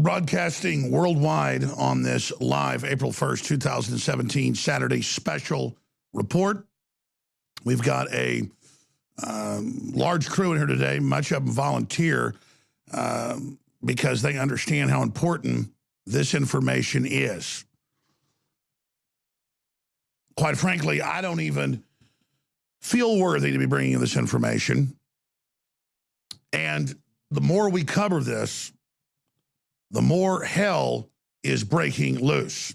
We're broadcasting worldwide on this live April 1st, 2017, Saturday special report. We've got a large crew in here today, much of them volunteer because they understand how important this information is. Quite frankly, I don't even feel worthy to be bringing you this information. And the more we cover this, the more hell is breaking loose.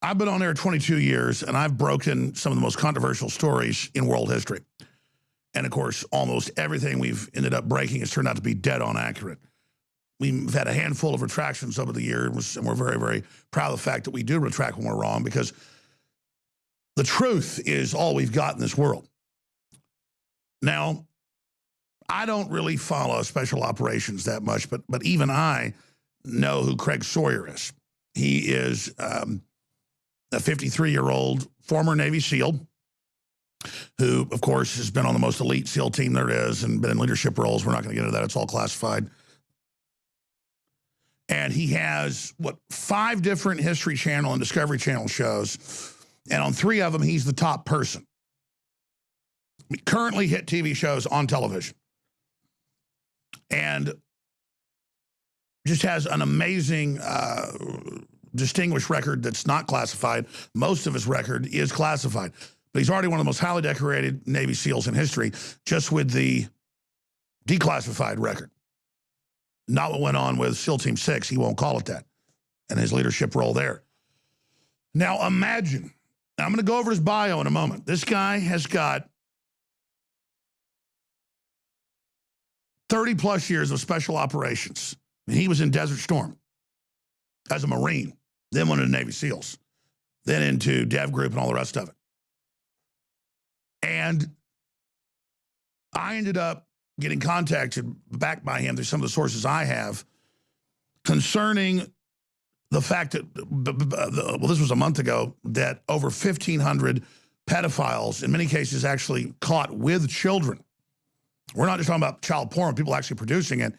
I've been on air 22 years, and I've broken some of the most controversial stories in world history. And, of course, almost everything we've ended up breaking has turned out to be dead on accurate. We've had a handful of retractions over the years, and we're very, very proud of the fact that we do retract when we're wrong, because the truth is all we've got in this world. Now, I don't really follow special operations that much, but even I know who Craig Sawyer is. He is a 53-year-old former Navy SEAL who, of course, has been on the most elite SEAL team there is and been in leadership roles. We're not going to get into that. It's all classified. And he has, 5 different History Channel and Discovery Channel shows. And on 3 of them, he's the top person. Currently hit TV shows on television. And just has an amazing, distinguished record that's not classified. Most of his record is classified. But he's already one of the most highly decorated Navy SEALs in history, just with the declassified record. Not what went on with SEAL Team 6. He won't call it that. And his leadership role there. Now imagine, I'm going to go over his bio in a moment. This guy has got 30-plus years of special operations. He was in Desert Storm as a Marine, then went into Navy SEALs, then into Dev Group and all the rest of it. And I ended up getting contacted back by him through some of the sources I have concerning the fact that, well, this was a month ago, that over 1,500 pedophiles, in many cases actually caught with children. We're not just talking about child porn, people actually producing it.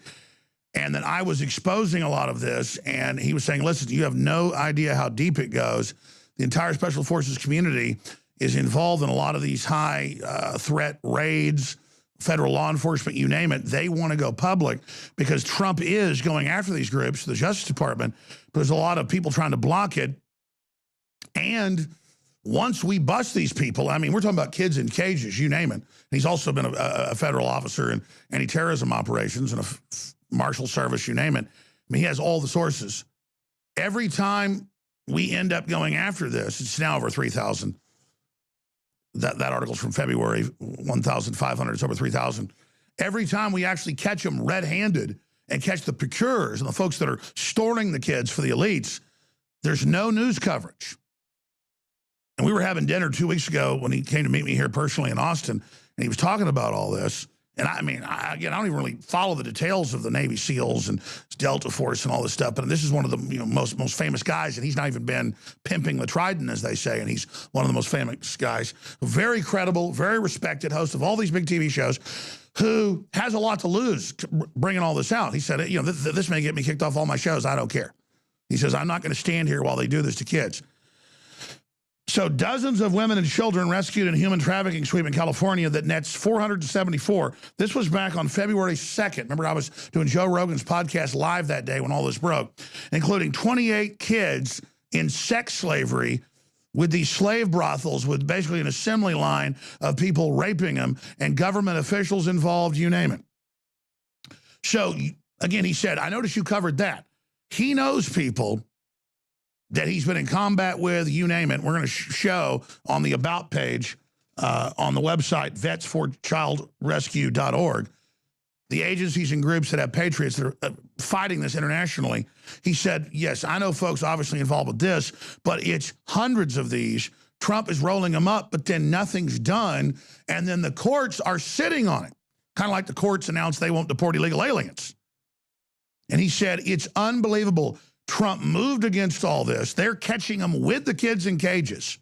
And then I was exposing a lot of this, and he was saying, listen, you have no idea how deep it goes. The entire Special Forces community is involved in a lot of these high threat raids, federal law enforcement, you name it. They want to go public because Trump is going after these groups, the Justice Department. There's a lot of people trying to block it. And once we bust these people, I mean, we're talking about kids in cages, you name it. And he's also been a federal officer in anti-terrorism operations and a marshal service, you name it. I mean, he has all the sources. Every time we end up going after this, it's now over 3,000. That article's from February, 1,500, it's over 3,000. Every time we actually catch them red-handed and catch the procurers and the folks that are storing the kids for the elites, there's no news coverage. And we were having dinner 2 weeks ago when he came to meet me here personally in Austin, and he was talking about all this. And I mean, again, I don't even really follow the details of the Navy SEALs and Delta Force and all this stuff, but this is one of the most famous guys, and he's not even been pimping the Trident, as they say, and he's one of the most famous guys. Very credible, very respected host of all these big TV shows, who has a lot to lose bringing all this out. He said, this may get me kicked off all my shows. I don't care. He says, I'm not going to stand here while they do this to kids. So dozens of women and children rescued in a human trafficking sweep in California that nets 474. This was back on February 2nd. Remember, I was doing Joe Rogan's podcast live that day when all this broke, including 28 kids in sex slavery with these slave brothels with basically an assembly line of people raping them and government officials involved, you name it. So, again, he said, I noticed you covered that. He knows people that he's been in combat with, you name it. We're going to show on the About page on the website, vetsforchildrescue.org, the agencies and groups that have patriots that are fighting this internationally. He said, yes, I know folks obviously involved with this, but it's hundreds of these. Trump is rolling them up, but then nothing's done. And then the courts are sitting on it, kind of like the courts announced they won't deport illegal aliens. And he said, it's unbelievable. Trump moved against all this. They're catching them with the kids in cages.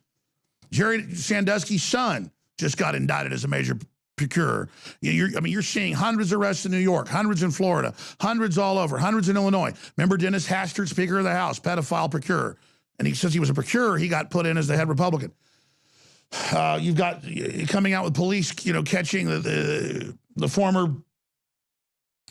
Jerry Sandusky's son just got indicted as a major procure. I mean, you're seeing hundreds of arrests in New York, hundreds in Florida, hundreds all over, hundreds in Illinois. Remember Dennis Hastert, Speaker of the House, pedophile procurer. And since he was a procurer, he got put in as the head Republican. You've got coming out with police, catching the former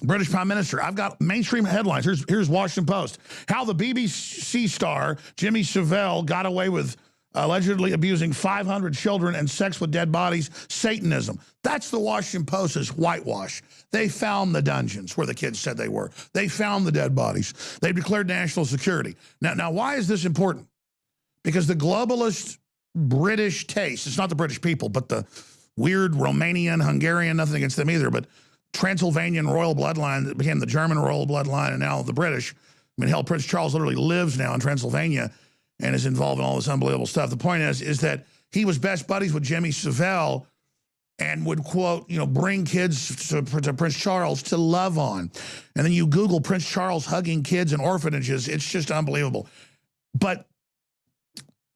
British Prime Minister. I've got mainstream headlines. Here's Washington Post. How the BBC star Jimmy Savile got away with allegedly abusing 500 children and sex with dead bodies, Satanism. That's the Washington Post's whitewash. They found the dungeons where the kids said they were. They found the dead bodies. They've declared national security. Now, why is this important? Because the globalist British taste, it's not the British people, but the weird Romanian, Hungarian, nothing against them either, but Transylvanian royal bloodline that became the German royal bloodline and now the British. I mean, hell, Prince Charles literally lives now in Transylvania and is involved in all this unbelievable stuff. The point is that he was best buddies with Jimmy Savile and would, quote, bring kids to Prince Charles to love on. And then you Google Prince Charles hugging kids in orphanages. It's just unbelievable. But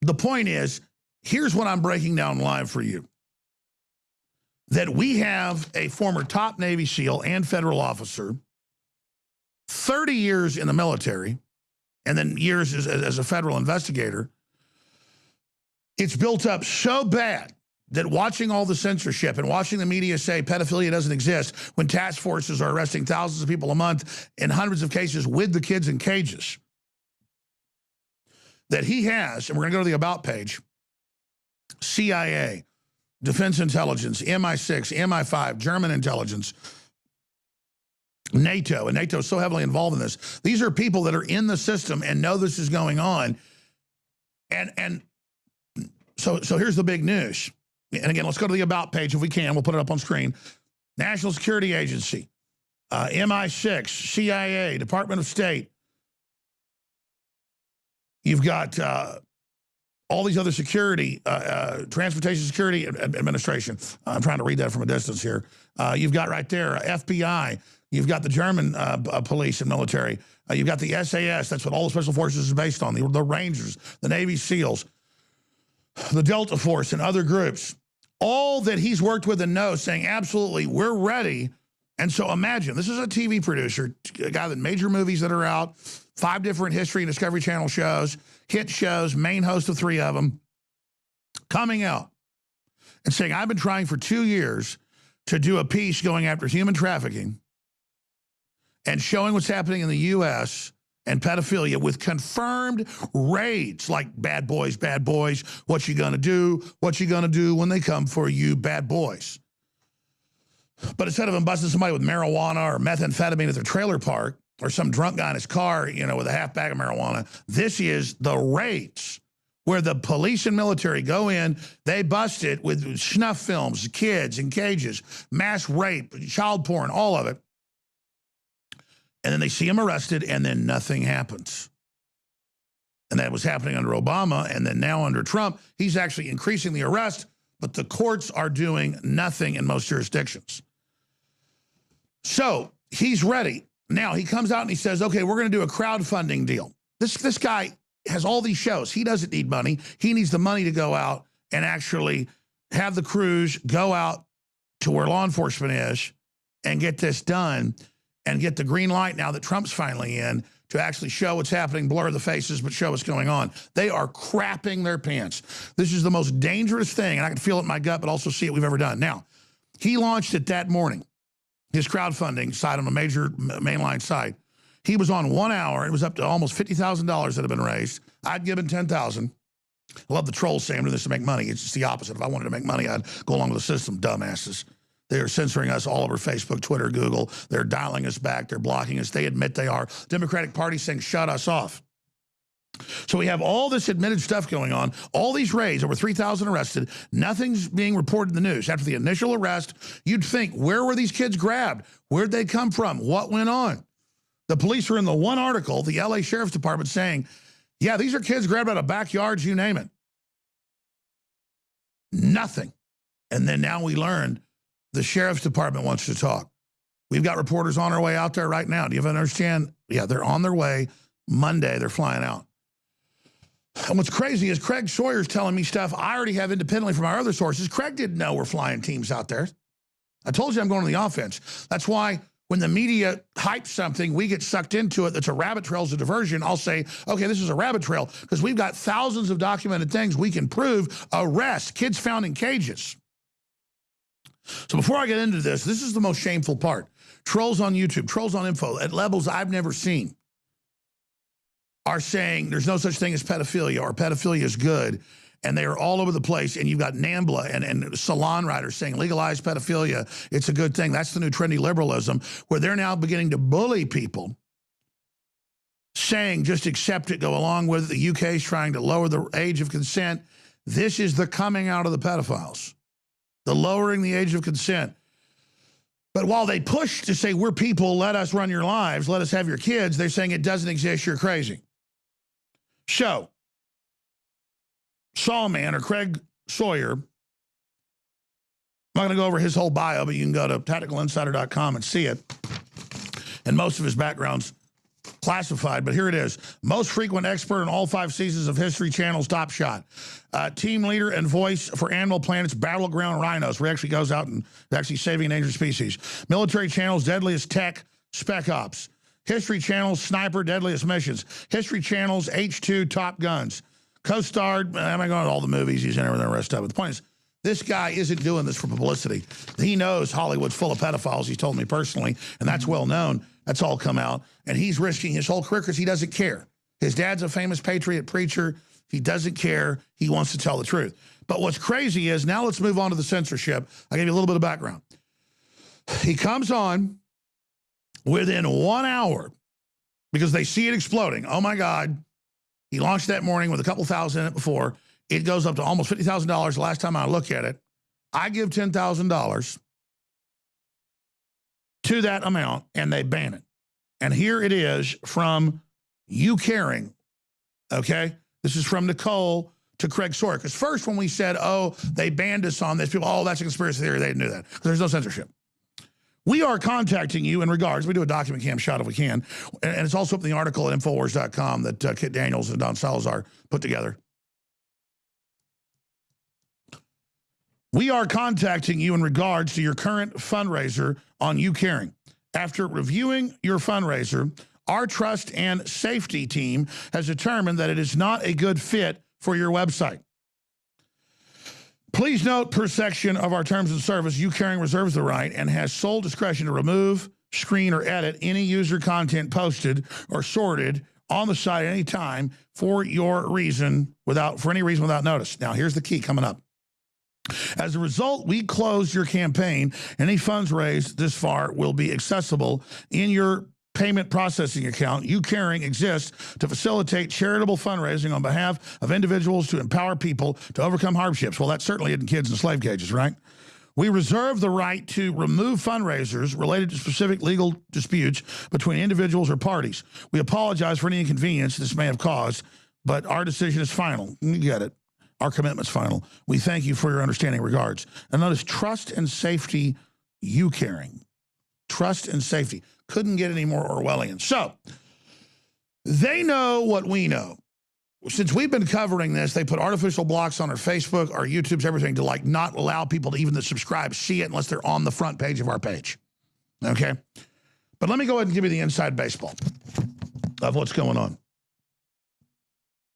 the point is, here's what I'm breaking down live for you. That we have a former top Navy SEAL and federal officer, 30 years in the military, and then years as a federal investigator. It's built up so bad that watching all the censorship and watching the media say pedophilia doesn't exist when task forces are arresting thousands of people a month in hundreds of cases with the kids in cages, that he has, and we're going to go to the About page, CIA, Defense Intelligence, MI6, MI5, German intelligence, NATO, and NATO is so heavily involved in this. These are people that are in the system and know this is going on. And so here's the big news. And again, let's go to the About page if we can. We'll put it up on screen. National Security Agency, MI6, CIA, Department of State. You've got all these other security, Transportation Security Administration. I'm trying to read that from a distance here. You've got right there, FBI. You've got the German police and military. You've got the SAS. That's what all the special forces is based on. The Rangers, the Navy SEALs, the Delta Force, and other groups. All that he's worked with and knows, saying, absolutely, we're ready. And so imagine, this is a TV producer, a guy that major movies that are out, 5 different History and Discovery Channel shows, hit shows, main host of 3 of them, coming out and saying, I've been trying for 2 years to do a piece going after human trafficking and showing what's happening in the U.S. and pedophilia with confirmed raids like bad boys, what you gonna do when they come for you, bad boys. But instead of them busting somebody with marijuana or methamphetamine at their trailer park or some drunk guy in his car, with a half bag of marijuana, this is the raids where the police and military go in, they bust it with snuff films, kids in cages, mass rape, child porn, all of it. And then they see him arrested, and then nothing happens. And that was happening under Obama, and then now under Trump, he's actually increasing the arrest, but the courts are doing nothing in most jurisdictions. So he's ready. Now he comes out and he says, okay, we're going to do a crowdfunding deal. This guy has all these shows. He doesn't need money. He needs the money to go out and actually have the crews go out to where law enforcement is and get this done and get the green light now that Trump's finally in to actually show what's happening, blur the faces, but show what's going on. They are crapping their pants. This is the most dangerous thing, and I can feel it in my gut, but also see it we've ever done. Now, he launched it that morning, his crowdfunding site on a major mainline site. He was on 1 hour. It was up to almost $50,000 that had been raised. I'd given $10,000. I love the trolls saying, I'm doing this to make money. It's just the opposite. If I wanted to make money, I'd go along with the system, dumbasses. They are censoring us all over Facebook, Twitter, Google. They're dialing us back. They're blocking us. They admit they are. Democratic Party saying, shut us off. So we have all this admitted stuff going on, all these raids, over 3,000 arrested. Nothing's being reported in the news. After the initial arrest, you'd think, where were these kids grabbed? Where'd they come from? What went on? The police were in the one article, the LA Sheriff's Department, saying, yeah, these are kids grabbed out of backyards, you name it. Nothing. And then now we learned the Sheriff's Department wants to talk. We've got reporters on our way out there right now. Do you understand? Yeah, they're on their way. Monday, they're flying out. And what's crazy is Craig Sawyer's telling me stuff I already have independently from our other sources. Craig didn't know we're flying teams out there. I told you I'm going on the offense. That's why when the media hypes something, we get sucked into it. That's a rabbit trail, is a diversion. I'll say, okay, this is a rabbit trail because we've got thousands of documented things we can prove. Arrest, kids found in cages. So before I get into this is the most shameful part. Trolls on YouTube, trolls on info at levels I've never seen are saying there's no such thing as pedophilia or pedophilia is good. And they are all over the place. And you've got NAMBLA and salon writers saying legalize pedophilia. It's a good thing. That's the new trendy liberalism, where they're now beginning to bully people, saying just accept it, go along with it. The UK is trying to lower the age of consent. This is the coming out of the pedophiles, the lowering the age of consent. But while they push to say, we're people, let us run your lives, let us have your kids, they're saying it doesn't exist, you're crazy. So, Sawman, or Craig Sawyer, I'm not going to go over his whole bio, but you can go to tacticalinsider.com and see it. And most of his background's classified, but here it is. Most frequent expert in all 5 seasons of History Channel's Top Shot. Team leader and voice for Animal Planet's Battleground Rhinos, where he actually goes out and is actually saving endangered species. Military Channel's Deadliest Tech, Spec Ops. History Channel's Sniper, Deadliest Missions. History Channel's H2, Top Guns. Co-starred, I'm not going to all the movies he's in and the rest of it. The point is, this guy isn't doing this for publicity. He knows Hollywood's full of pedophiles, he's told me personally, and that's well known. That's all come out. And he's risking his whole career because he doesn't care. His dad's a famous patriot preacher. He doesn't care. He wants to tell the truth. But what's crazy is, now let's move on to the censorship. I'll give you a little bit of background. He comes on within 1 hour because they see it exploding. Oh, my God. He launched that morning with a couple thousand in it before. It goes up to almost $50,000 the last time I look at it. I give $10,000 to that amount, and they ban it. And here it is from You Caring, okay? This is from Nicole to Craig Sawyer. Because first when we said, oh, they banned us on this, people, oh, that's a conspiracy theory, they didn't do that. Because there's no censorship. We are contacting you in regards, we do a document cam shot if we can, and it's also up in the article at Infowars.com that Kit Daniels and Don Salazar put together. We are contacting you in regards to your current fundraiser on You Caring. After reviewing your fundraiser, our trust and safety team has determined that it is not a good fit for your website. Please note, per section of our terms of service, You Caring reserves the right and has sole discretion to remove, screen, or edit any user content posted or sorted on the site at any time for any reason without notice. Now, here's the key coming up. As a result, we closed your campaign. Any funds raised this far will be accessible in your payment processing account. You Caring exists to facilitate charitable fundraising on behalf of individuals to empower people to overcome hardships. Well, that certainly isn't kids in slave cages, right? We reserve the right to remove fundraisers related to specific legal disputes between individuals or parties. We apologize for any inconvenience this may have caused, but our decision is final. You get it. Our commitment's final. We thank you for your understanding. Regards. And notice, trust and safety, You Caring. Trust and safety. Couldn't get any more Orwellian. So, they know what we know. Since we've been covering this, they put artificial blocks on our Facebook, our YouTubes, everything to like not allow people to even to subscribe, see it unless they're on the front page of our page. Okay? But let me go ahead and give you the inside baseball of what's going on.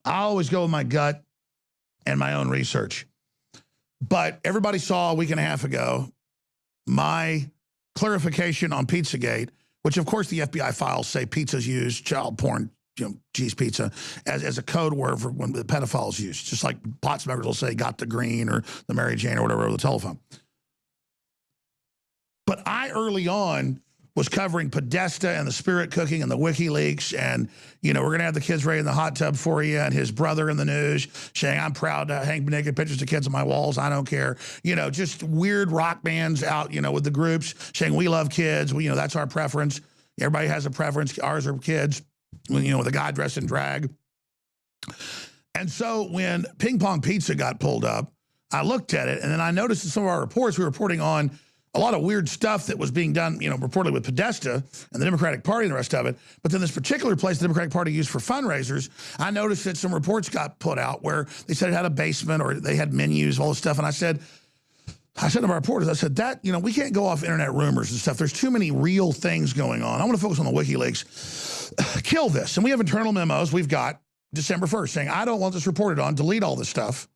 I always go with my gut and my own research. But everybody saw a week and a half ago my clarification on Pizzagate, which of course the FBI files say pizzas use child porn, cheese pizza, as a code word for when the pedophiles use. Just like pot smokers will say, got the green or the Mary Jane or whatever over the telephone. But I early on was covering Podesta and the spirit cooking and the WikiLeaks and, we're going to have the kids ready in the hot tub for you, and his brother in the news saying, I'm proud to hang naked pictures of kids on my walls. I don't care. Just weird rock bands out, with the groups saying we love kids. That's our preference. Everybody has a preference. Ours are kids, with a guy dressed in drag. And so when Ping Pong Pizza got pulled up, I looked at it, and then I noticed in some of our reports, we were reporting on a lot of weird stuff that was being done, reportedly with Podesta and the Democratic Party and the rest of it. But then this particular place the Democratic Party used for fundraisers, I noticed that some reports got put out where they said it had a basement or they had menus, all this stuff. And I said, I said to my reporters, I said, we can't go off internet rumors and stuff. There's too many real things going on. I want to focus on the WikiLeaks. Kill this. And we have internal memos we've got December 1st saying, I don't want this reported on. Delete all this stuff.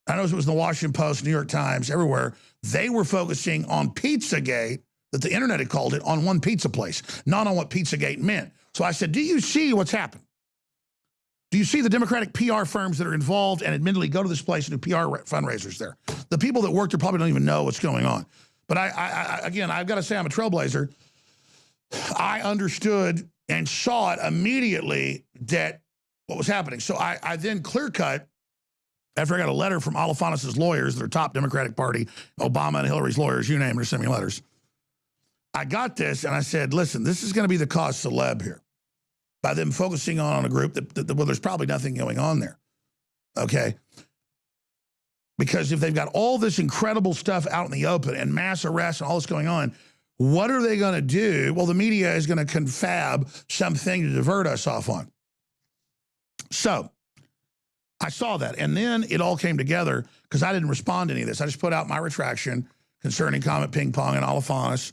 I know it was in the Washington Post, New York Times, everywhere. They were focusing on Pizzagate, that the internet had called it, on one pizza place, not on what Pizzagate meant. So I said, do you see what's happened? Do you see the Democratic PR firms that are involved and admittedly go to this place and do PR fundraisers there? The people that work there probably don't even know what's going on. But again, I've got to say I'm a trailblazer. I understood and saw it immediately that what was happening. So I then clear-cut, after I got a letter from Alefantis' lawyers, their top Democratic Party, Obama and Hillary's lawyers, you name it, are sending me letters. I got this and I said, listen, this is going to be the cause celeb here, by them focusing on a group that well, there's probably nothing going on there, okay? Because if they've got all this incredible stuff out in the open and mass arrests and all this going on, what are they going to do? Well, the media is going to confab something to divert us off on. So I saw that, and then it all came together because I didn't respond to any of this. I just put out my retraction concerning Comet Ping Pong and Alefantis,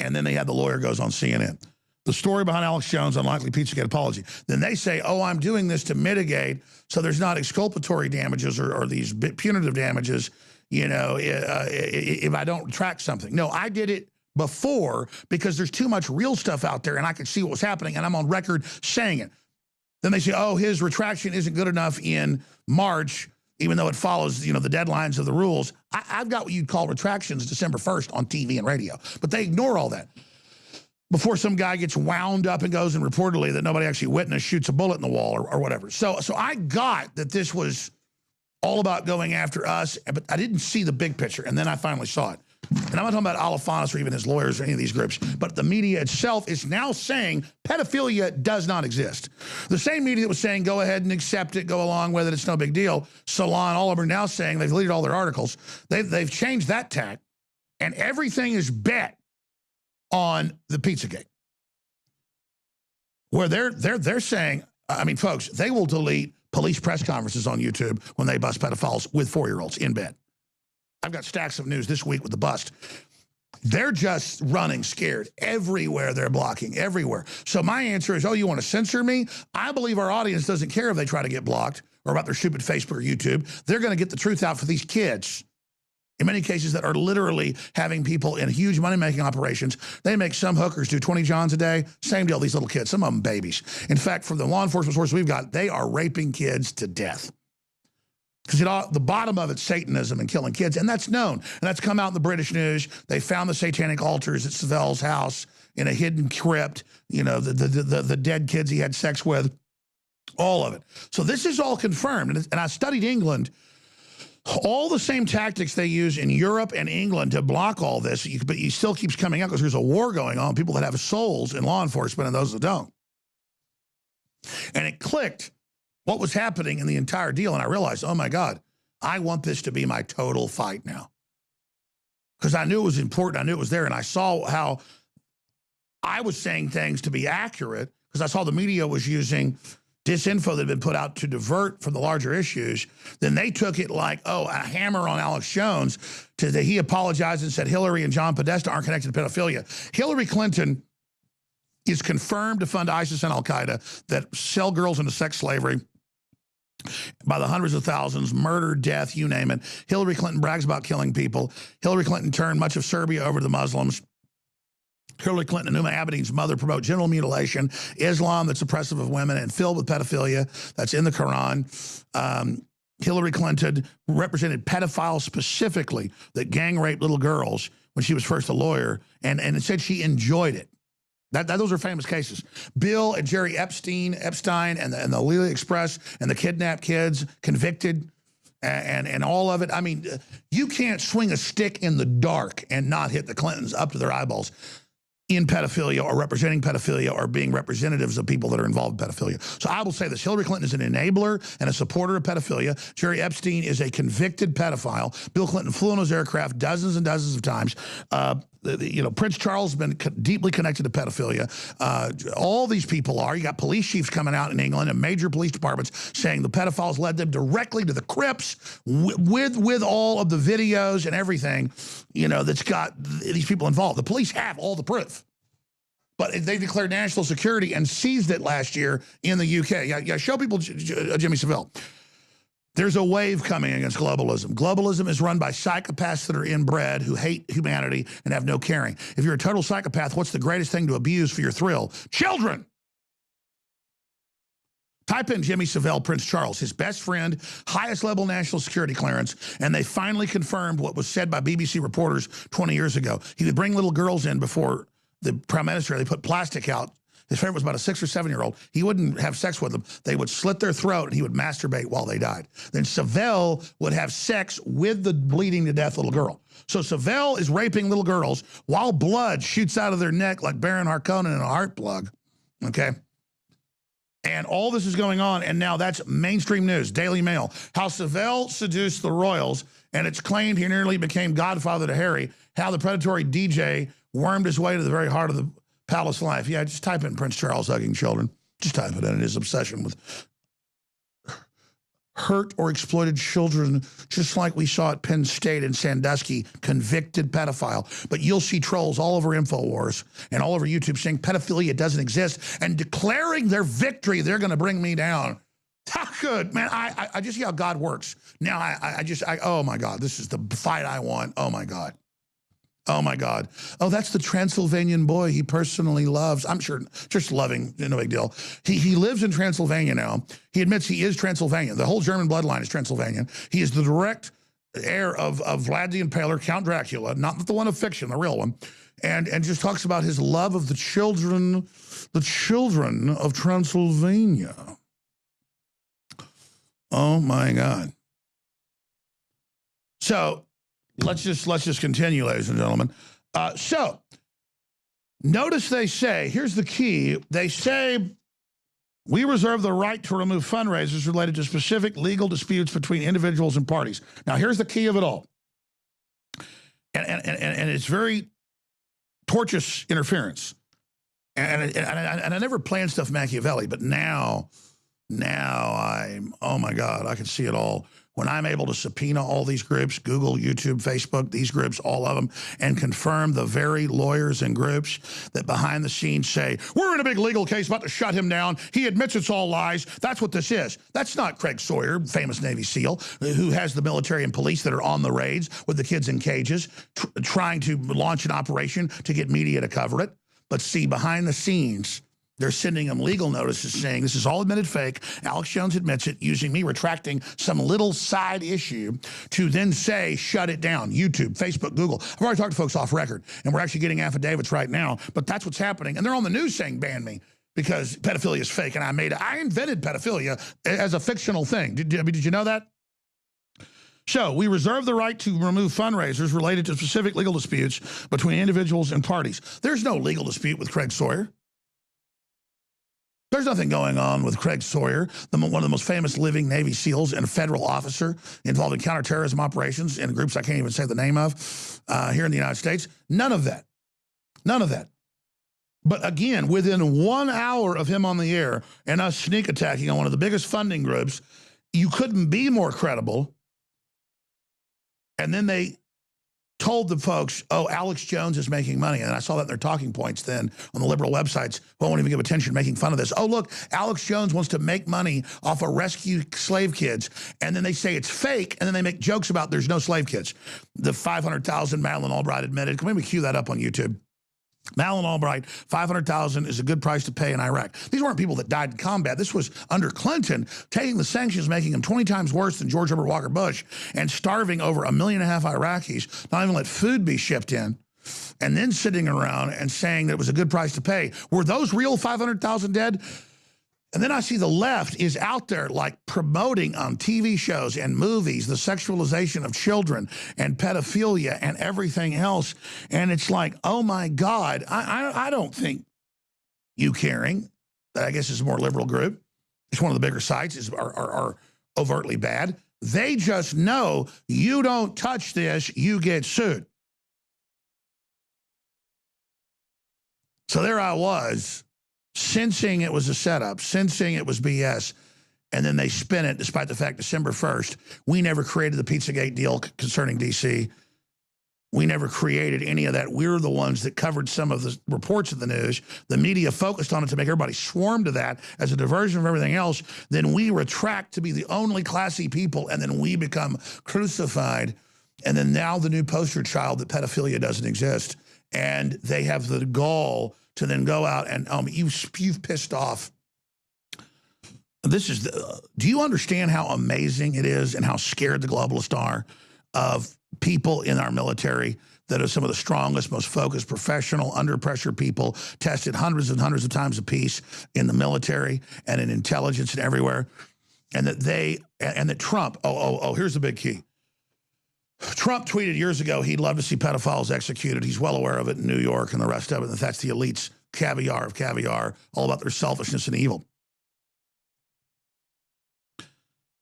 and then they had the lawyer goes on CNN. The story behind Alex Jones' unlikely Pizzagate apology. Then they say, oh, I'm doing this to mitigate so there's not exculpatory damages or these punitive damages, if I don't retract something. No, I did it before because there's too much real stuff out there and I could see what was happening and I'm on record saying it. Then they say, oh, his retraction isn't good enough in March, even though it follows, the deadlines of the rules. I've got what you'd call retractions December 1st on TV and radio, but they ignore all that. Before some guy gets wound up and goes and reportedly that nobody actually witnessed shoots a bullet in the wall or whatever. So I got that this was all about going after us, but I didn't see the big picture, and then I finally saw it. And I'm not talking about Alefantis or even his lawyers or any of these groups, but the media itself is now saying pedophilia does not exist. The same media that was saying go ahead and accept it, go along with it, it's no big deal. Salon, all of them are now saying, they've deleted all their articles. They've changed that tack, and everything is bet on the Pizzagate, where they're saying, I mean, folks, they will delete police press conferences on YouTube when they bust pedophiles with 4-year-olds in bed. I've got stacks of news this week with the bust. They're just running scared everywhere. They're blocking everywhere. So my answer is, oh, you want to censor me? I believe our audience doesn't care if they try to get blocked or about their stupid Facebook or YouTube. They're going to get the truth out for these kids. In many cases that are literally having people in huge money-making operations. They make some hookers do 20 johns a day. Same deal, these little kids, some of them babies. In fact, from the law enforcement sources we've got, they are raping kids to death. Because the bottom of it's Satanism and killing kids, and that's known. And that's come out in the British news. They found the satanic altars at Savelle's house in a hidden crypt, the dead kids he had sex with, all of it. So this is all confirmed. And I studied England. All the same tactics they use in Europe and England to block all this, but it still keeps coming up because there's a war going on, people that have souls in law enforcement and those that don't. And it clicked what was happening in the entire deal, and I realized, oh my God, I want this to be my total fight now. Because I knew it was important, I knew it was there, and I saw how I was saying things to be accurate, because I saw the media was using disinfo that had been put out to divert from the larger issues. Then they took it like, oh, a hammer on Alex Jones, to that he apologized and said Hillary and John Podesta aren't connected to pedophilia. Hillary Clinton is confirmed to fund ISIS and Al-Qaeda that sell girls into sex slavery by the hundreds of thousands, murder, death, you name it. Hillary Clinton brags about killing people. Hillary Clinton turned much of Serbia over to the Muslims. Hillary Clinton and Uma Abedin's mother promote genital mutilation, Islam that's oppressive of women and filled with pedophilia that's in the Quran. Hillary Clinton represented pedophiles specifically that gang raped little girls when she was first a lawyer, and it said she enjoyed it. Those are famous cases. Bill and Jerry Epstein and the Lily Express and the kidnapped kids convicted and all of it. I mean, you can't swing a stick in the dark and not hit the Clintons up to their eyeballs. in pedophilia or representing pedophilia or being representatives of people that are involved in pedophilia. So I will say this: Hillary Clinton is an enabler and a supporter of pedophilia. Jerry Epstein is a convicted pedophile. Bill Clinton flew on his aircraft dozens and dozens of times. Prince Charles has been deeply connected to pedophilia. All these people are. You got police chiefs coming out in England and major police departments saying the pedophiles led them directly to the crypts with all of the videos and everything, that's got these people involved. The police have all the proof. But they declared national security and seized it last year in the UK. Yeah, show people Jimmy Savile. There's a wave coming against globalism. Globalism is run by psychopaths that are inbred who hate humanity and have no caring. If you're a total psychopath, what's the greatest thing to abuse for your thrill? Children! Type in Jimmy Savile, Prince Charles, his best friend, highest level national security clearance, and they finally confirmed what was said by BBC reporters 20 years ago. He would bring little girls in before the prime minister. They put plastic out. His favorite was about a 6 or 7-year-old. He wouldn't have sex with them. They would slit their throat and he would masturbate while they died. Then Savile would have sex with the bleeding to death little girl. So Savile is raping little girls while blood shoots out of their neck like Baron Harkonnen in a heart plug. Okay? And all this is going on, and now that's mainstream news, Daily Mail. How Savile seduced the royals, and it's claimed he nearly became godfather to Harry. How the predatory DJ wormed his way to the very heart of the palace life. Yeah, just type in Prince Charles hugging children. Just type it in. His obsession with hurt or exploited children, just like we saw at Penn State in Sandusky, convicted pedophile. But you'll see trolls all over InfoWars and all over YouTube saying pedophilia doesn't exist and declaring their victory. They're going to bring me down. How good, man. I just see how God works. Now oh my God, this is the fight I want. Oh my God. Oh my God. Oh, that's the Transylvanian boy he personally loves. I'm sure, just loving, no big deal. He lives in Transylvania now. He admits he is Transylvanian. The whole German bloodline is Transylvanian. He is the direct heir of Vlad the Impaler, Count Dracula, not the one of fiction, the real one. And just talks about his love of the children of Transylvania. Oh my God. So let's just continue, ladies and gentlemen. So notice they say, here's the key. They say, we reserve the right to remove fundraisers related to specific legal disputes between individuals and parties. Now, here's the key of it all. And it's very tortuous interference. And I never planned stuff Machiavelli, but now oh my God, I can see it all. When I'm able to subpoena all these groups, Google, YouTube, Facebook, these groups, all of them, and confirm the very lawyers and groups that behind the scenes say, we're in a big legal case about to shut him down. He admits it's all lies. That's what this is. That's not Craig Sawyer, famous Navy SEAL, who has the military and police that are on the raids with the kids in cages, trying to launch an operation to get media to cover it. But see, behind the scenes, they're sending them legal notices saying this is all admitted fake. Alex Jones admits it, using me retracting some little side issue to then say, shut it down. YouTube, Facebook, Google. I've already talked to folks off record, and we're actually getting affidavits right now, but that's what's happening. And they're on the news saying ban me because pedophilia is fake, and I invented pedophilia as a fictional thing. Did you know that? So we reserve the right to remove fundraisers related to specific legal disputes between individuals and parties. There's no legal dispute with Craig Sawyer. There's nothing going on with Craig Sawyer, one of the most famous living Navy SEALs and a federal officer involved in counterterrorism operations in groups I can't even say the name of here in the United States. None of that. None of that. But again, within 1 hour of him on the air and us sneak attacking on one of the biggest funding groups, you couldn't be more credible. And then they told the folks, oh, Alex Jones is making money. And I saw that in their talking points then on the liberal websites who won't even give attention making fun of this. Oh, look, Alex Jones wants to make money off of rescue slave kids. And then they say it's fake. And then they make jokes about there's no slave kids. The 500,000 Madeleine Albright admitted. Can we cue that up on YouTube? Madeleine Albright, 500,000 is a good price to pay in Iraq. These weren't people that died in combat. This was under Clinton, taking the sanctions, making them 20 times worse than George Herbert Walker Bush, and starving over 1.5 million Iraqis, not even let food be shipped in, and then sitting around and saying that it was a good price to pay. Were those real 500,000 dead? And then I see the left is out there like promoting on TV shows and movies the sexualization of children and pedophilia and everything else. And it's like, oh my God, I don't think You Caring, that I guess is a more liberal group, it's one of the bigger sites, are overtly bad. They just know you don't touch this, you get sued. So there I was, sensing it was a setup, sensing it was BS, and then they spin it despite the fact December 1st, we never created the Pizzagate deal concerning D.C. We never created any of that. We're the ones that covered some of the reports of the news. The media focused on it to make everybody swarm to that as a diversion of everything else. Then we retract to be the only classy people, and then we become crucified. And then now the new poster child that pedophilia doesn't exist. And they have the gall to then go out and you've pissed off. This is do you understand how amazing it is and how scared the globalists are of people in our military that are some of the strongest, most focused, professional, under pressure people, tested hundreds and hundreds of times apiece in the military and in intelligence and everywhere, and that Trump, here's the big key. Trump tweeted years ago he'd love to see pedophiles executed. He's well aware of it in New York and the rest of it, and that's the elites' caviar of caviar, all about their selfishness and evil.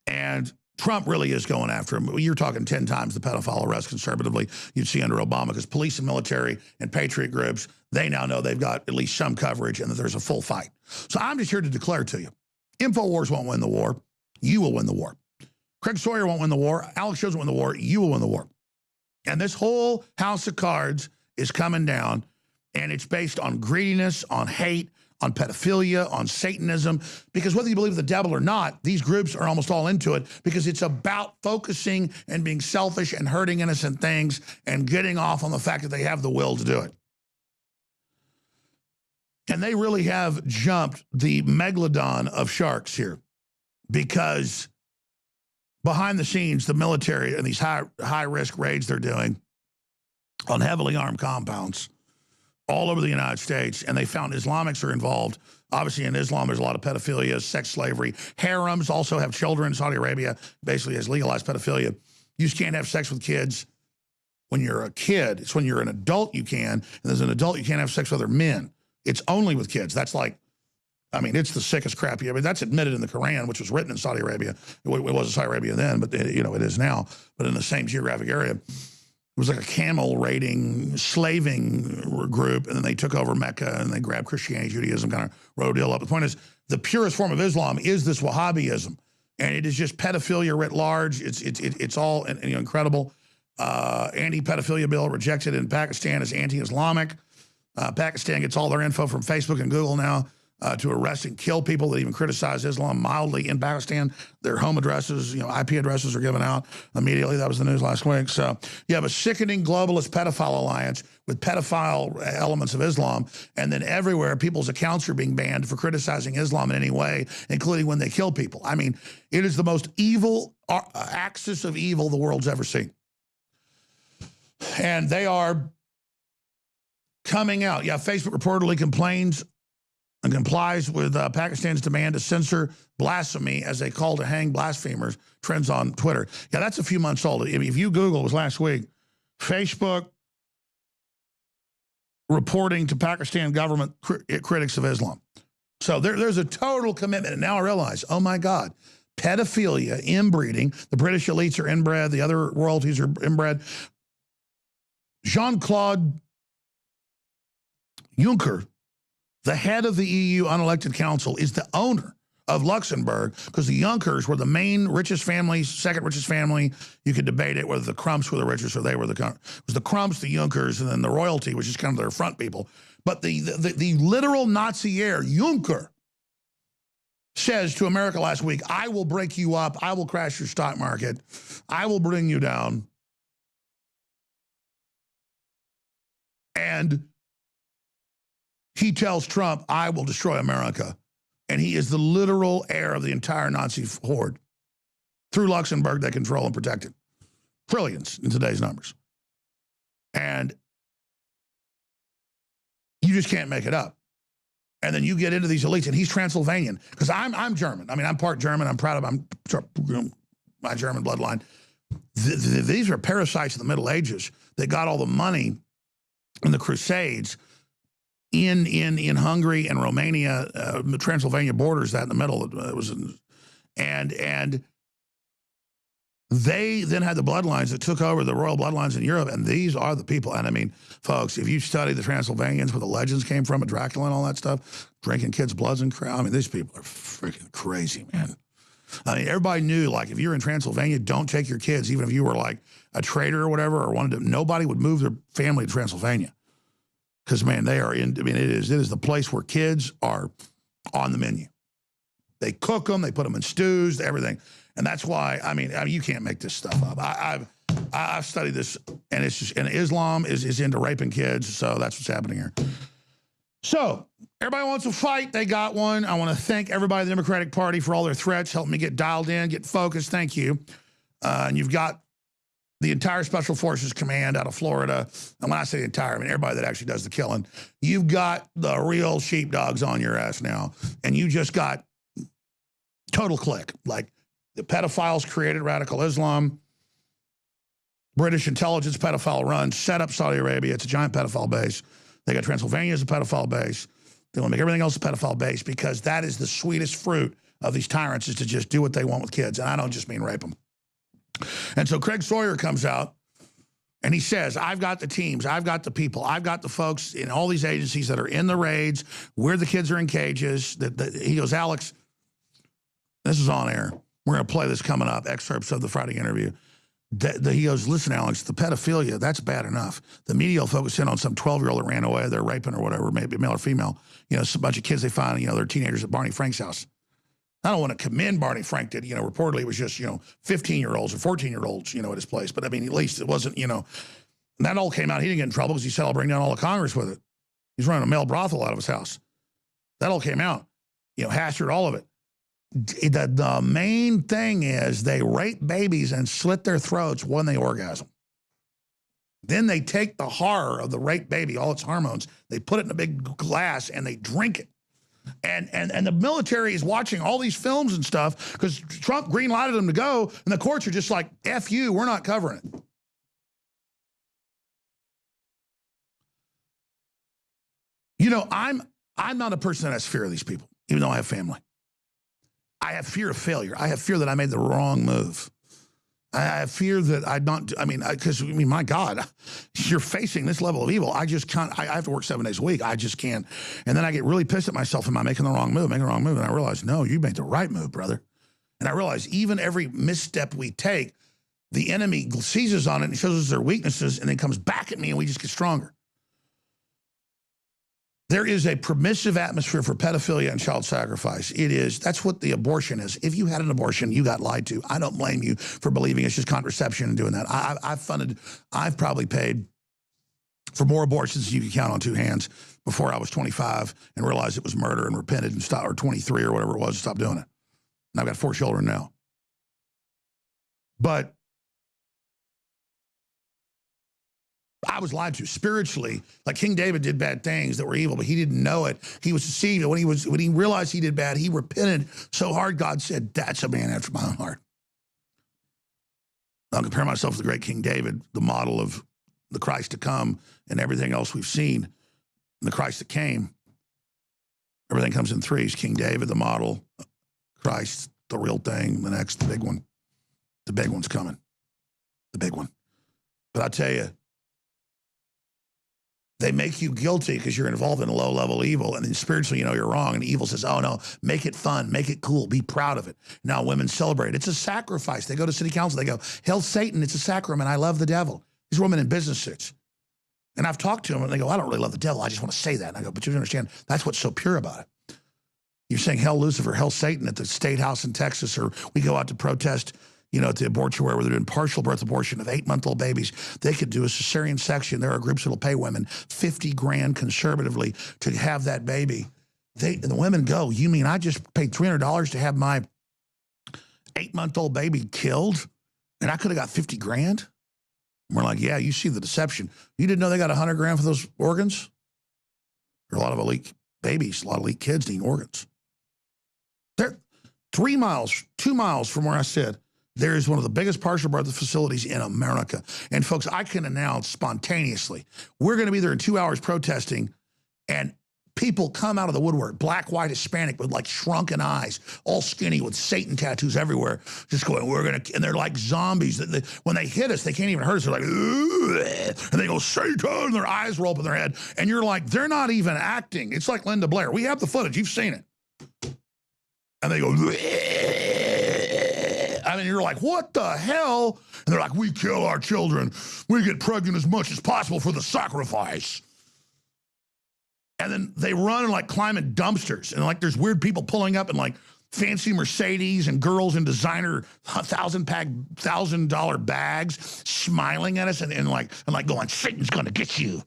And Trump really is going after him. You're talking 10 times the pedophile arrest conservatively you'd see under Obama, because police and military and patriot groups, they now know they've got at least some coverage and that there's a full fight. So I'm just here to declare to you, InfoWars won't win the war. You will win the war. Craig Sawyer won't win the war. Alex Jones won't win the war. You will win the war. And this whole house of cards is coming down, and it's based on greediness, on hate, on pedophilia, on Satanism, because whether you believe the devil or not, these groups are almost all into it, because it's about focusing and being selfish and hurting innocent things and getting off on the fact that they have the will to do it. And they really have jumped the megalodon of sharks here, because behind the scenes, the military and these high-risk raids they're doing on heavily armed compounds all over the United States, and they found Islamics are involved. Obviously, in Islam, there's a lot of pedophilia, sex slavery. Harems also have children. Saudi Arabia basically has legalized pedophilia. You just can't have sex with kids when you're a kid. It's when you're an adult you can, and as an adult, you can't have sex with other men. It's only with kids. That's like, I mean, it's the sickest crap. I mean, that's admitted in the Quran, which was written in Saudi Arabia. It wasn't Saudi Arabia then, but it is now. But in the same geographic area, it was like a camel raiding, slaving group, and then they took over Mecca and they grabbed Christianity, Judaism, kind of wrote it up. The point is, the purest form of Islam is this Wahhabism, and it is just pedophilia writ large. It's all incredible. Anti-pedophilia bill rejected in Pakistan is anti-Islamic. Pakistan gets all their info from Facebook and Google now to arrest and kill people that even criticize Islam mildly in Pakistan. Their home addresses, IP addresses are given out immediately. That was the news last week. So you have a sickening globalist pedophile alliance with pedophile elements of Islam, and then everywhere people's accounts are being banned for criticizing Islam in any way, including when they kill people. I mean, it is the most evil axis of evil the world's ever seen. And they are coming out. Yeah, Facebook reportedly complains and complies with Pakistan's demand to censor blasphemy as a call to hang blasphemers trends on Twitter. Yeah, that's a few months old. If you Google, it was last week, Facebook reporting to Pakistan government critics of Islam. So there's a total commitment. And now I realize, oh my God, pedophilia, inbreeding, the British elites are inbred, the other royalties are inbred. Jean-Claude Juncker, the head of the EU unelected council, is the owner of Luxembourg, because the Junckers were the main richest family, second richest family. You could debate it whether the Crumps were the richest or they were it was the Crumps, the Junkers, and then the royalty, which is kind of their front people. But the literal Nazi heir, Juncker, says to America last week, I will break you up. I will crash your stock market. I will bring you down. And he tells Trump, I will destroy America. And he is the literal heir of the entire Nazi horde. Through Luxembourg, they control and protect it. Trillions in today's numbers. And you just can't make it up. And then you get into these elites, and he's Transylvanian. Because I'm German. I mean, I'm part German. I'm proud of my German bloodline. These are parasites of the Middle Ages that got all the money in the Crusades in Hungary and Romania, the Transylvania borders, that in the middle. It was, and they then had the bloodlines that took over the royal bloodlines in Europe, and these are the people. And I mean, folks, if you study the Transylvanians, where the legends came from, and Dracula and all that stuff, drinking kids' bloods and crap, I mean, these people are freaking crazy, man. I mean, everybody knew, like, if you're in Transylvania, don't take your kids, even if you were like a trader or whatever, or wanted to. Nobody would move their family to Transylvania, because man, they are in. I mean, it is the place where kids are on the menu. They cook them, they put them in stews, everything. And that's why, I mean, you can't make this stuff up. I've studied this, and it's just, and Islam is into raping kids, so that's what's happening here. So, everybody wants a fight, they got one. I want to thank everybody in the Democratic Party for all their threats, helping me get dialed in, get focused, thank you. And you've got the entire Special Forces Command out of Florida. And when I say the entire, I mean everybody that actually does the killing. You've got the real sheepdogs on your ass now, and you just got total click. Like, the pedophiles created radical Islam. British intelligence pedophile runs, set up Saudi Arabia. It's a giant pedophile base. They got Transylvania as a pedophile base. They want to make everything else a pedophile base, because that is the sweetest fruit of these tyrants, is to just do what they want with kids. And I don't just mean rape them. And so Craig Sawyer comes out and he says, I've got the teams, I've got the people, I've got the folks in all these agencies that are in the raids, where the kids are in cages. He goes, Alex, this is on air. We're going to play this coming up, excerpts of the Friday interview. He goes, listen, Alex, the pedophilia, that's bad enough. The media will focus in on some 12-year-old that ran away, they're raping or whatever, maybe male or female. You know, it's a bunch of kids they find, you know, they're teenagers at Barney Frank's house. I don't want to commend Barney Frank that, you know, reportedly it was just, you know, 15-year-olds or 14-year-olds, you know, at his place. But I mean, at least it wasn't, you know, and that all came out. He didn't get in trouble because he said, I'll bring down all of Congress with it. He's running a male brothel out of his house. That all came out, you know, Hastert, all of it. The main thing is they rape babies and slit their throats when they orgasm. Then they take the horror of the raped baby, all its hormones, they put it in a big glass and they drink it. And the military is watching all these films and stuff because Trump green-lighted them to go, and the courts are just like, F you, we're not covering it. You know, I'm not a person that has fear of these people, even though I have family. I have fear of failure. I have fear that I made the wrong move. I have fear that I mean, my God, you're facing this level of evil. I just can't, I have to work 7 days a week. I just can't. And then I get really pissed at myself. Am I making the wrong move? And I realize, no, you made the right move, brother. And I realize even every misstep we take, the enemy seizes on it and shows us their weaknesses and then comes back at me and we just get stronger. There is a permissive atmosphere for pedophilia and child sacrifice. That's what the abortion is. If you had an abortion, you got lied to. I don't blame you for believing it's just contraception and doing that. I've probably paid for more abortions than you could count on two hands before I was 25 and realized it was murder and repented and stopped, or 23 or whatever it was, and stopped doing it. And I've got 4 children now. But I was lied to spiritually. Like King David did bad things that were evil, but he didn't know it. He was deceived. When he realized he did bad, he repented so hard, God said, that's a man after my own heart. I'll compare myself to the great King David, the model of the Christ to come and everything else we've seen. And the Christ that came, everything comes in threes. King David, the model, Christ, the real thing, the next, the big one. The big one's coming. The big one. But I tell you, they make you guilty because you're involved in a low-level evil, and then spiritually you know you're wrong, and evil says, oh, no, make it fun, make it cool, be proud of it. Now women celebrate. It's a sacrifice. They go to city council, they go, hell, Satan, it's a sacrament. I love the devil. These women in business suits. And I've talked to them, and they go, I don't really love the devil. I just want to say that. And I go, but you don't understand. That's what's so pure about it. You're saying hell, Lucifer, hell, Satan at the State House in Texas, or we go out to protest, you know, at the abortion where they're doing partial birth abortion of 8-month-old babies. They could do a cesarean section. There are groups that'll pay women $50 grand conservatively to have that baby. The women go, you mean I just paid $300 to have my 8-month-old baby killed, and I could have got 50 grand? And we're like, yeah, you see the deception. You didn't know they got 100 grand for those organs? There are a lot of elite babies, a lot of elite kids need organs. There, 3 miles, 2 miles from where I sit, there is one of the biggest partial birth facilities in America. And folks, I can announce spontaneously, we're going to be there in 2 hours protesting, and people come out of the woodwork, black, white, Hispanic, with like shrunken eyes, all skinny with Satan tattoos everywhere, just going, we're going to, and they're like zombies. When they hit us, they can't even hurt us. They're like, ugh, and they go, Satan, and their eyes roll up in their head. And you're like, they're not even acting. It's like Linda Blair. We have the footage. You've seen it. And they go, I mean, you're like, what the hell? And they're like, we kill our children. We get pregnant as much as possible for the sacrifice. And then they run and like climb in dumpsters. And like there's weird people pulling up in like fancy Mercedes and girls in designer $1,000 bags smiling at us and like going, Satan's going to get you.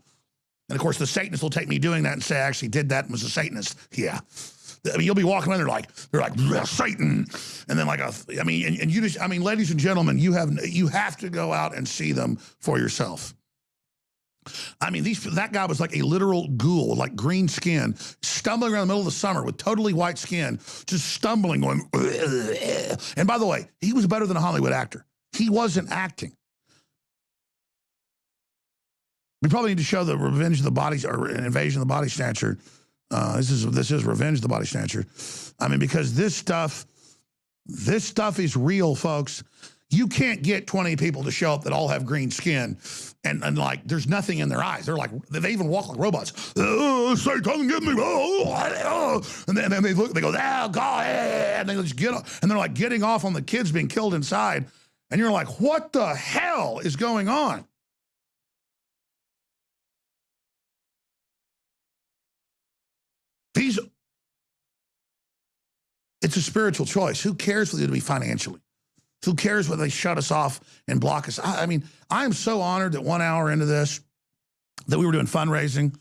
And of course, the Satanists will take me doing that and say I actually did that and was a Satanist. Yeah. I mean, you'll be walking around, they're like Satan, and then like and you just, I mean, ladies and gentlemen, you have to go out and see them for yourself. I mean, that guy was like a literal ghoul, like green skin, stumbling around the middle of the summer with totally white skin, just stumbling, going. Ugh. And by the way, he was better than a Hollywood actor. He wasn't acting. We probably need to show the Revenge of the Body or Invasion of the Body Snatcher. This is Revenge of the Body Snatcher. I mean, because this stuff is real, folks. You can't get 20 people to show up that all have green skin and like there's nothing in their eyes. They're like, they even walk like robots. Oh, Satan, get me. Oh. And then they look, they go, oh, God. And they just get off. And they're like getting off on the kids being killed inside. And you're like, what the hell is going on? It's a spiritual choice. Who cares whether it'll be financially? Who cares whether they shut us off and block us? I mean, I am so honored that 1 hour into this, that we were doing fundraising,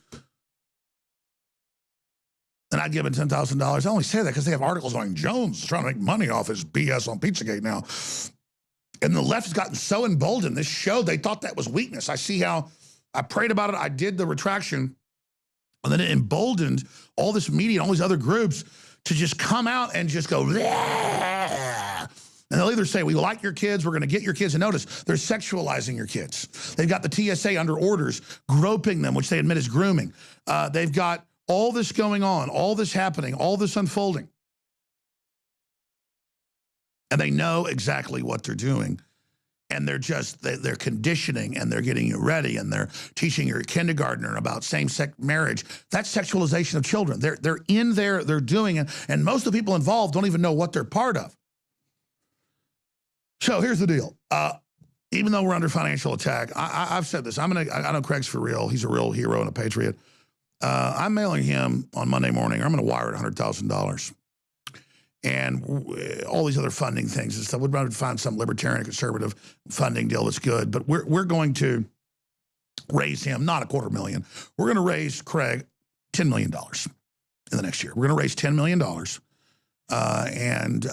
and I'd given $10,000. I only say that because they have articles going, Jones is trying to make money off his BS on Pizzagate now. And the left has gotten so emboldened. This show, they thought that was weakness. I see how I prayed about it. I did the retraction, and then it emboldened all this media and all these other groups to just come out and just go, bleh. And they'll either say, we like your kids, we're going to get your kids. And notice, they're sexualizing your kids. They've got the TSA under orders, groping them, which they admit is grooming. They've got all this going on, all this happening, all this unfolding. And they know exactly what they're doing. And they're just, they're conditioning and they're getting you ready and they're teaching your kindergartner about same-sex marriage. That's sexualization of children. They're in there, they're doing it. And most of the people involved don't even know what they're part of. So here's the deal. Even though we're under financial attack, I've said this. I know Craig's for real. He's a real hero and a patriot. I'm mailing him on Monday morning. I'm going to wire it $100,000. And all these other funding things and stuff. We'd rather find some libertarian conservative funding deal that's good. But we're going to raise him, not $250,000. We're going to raise Craig $10 million in the next year. We're going to raise $10 million. And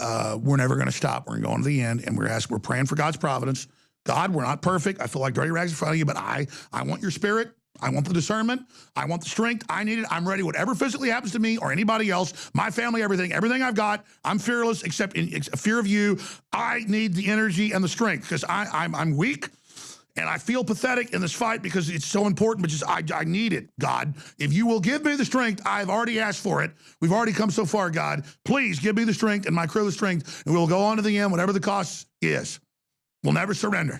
we're never going to stop. We're going to go on to the end, and we're praying for God's providence. God, we're not perfect. I feel like dirty rags in front of you, but I want your spirit. I want the discernment. I want the strength. I need it. I'm ready. Whatever physically happens to me or anybody else, my family, everything I've got, I'm fearless except in fear of you. I need the energy and the strength because I'm weak. And I feel pathetic in this fight because it's so important, but just I need it, God. If you will give me the strength, I've already asked for it. We've already come so far, God. Please give me the strength and my crew the strength, and we'll go on to the end, whatever the cost is. We'll never surrender.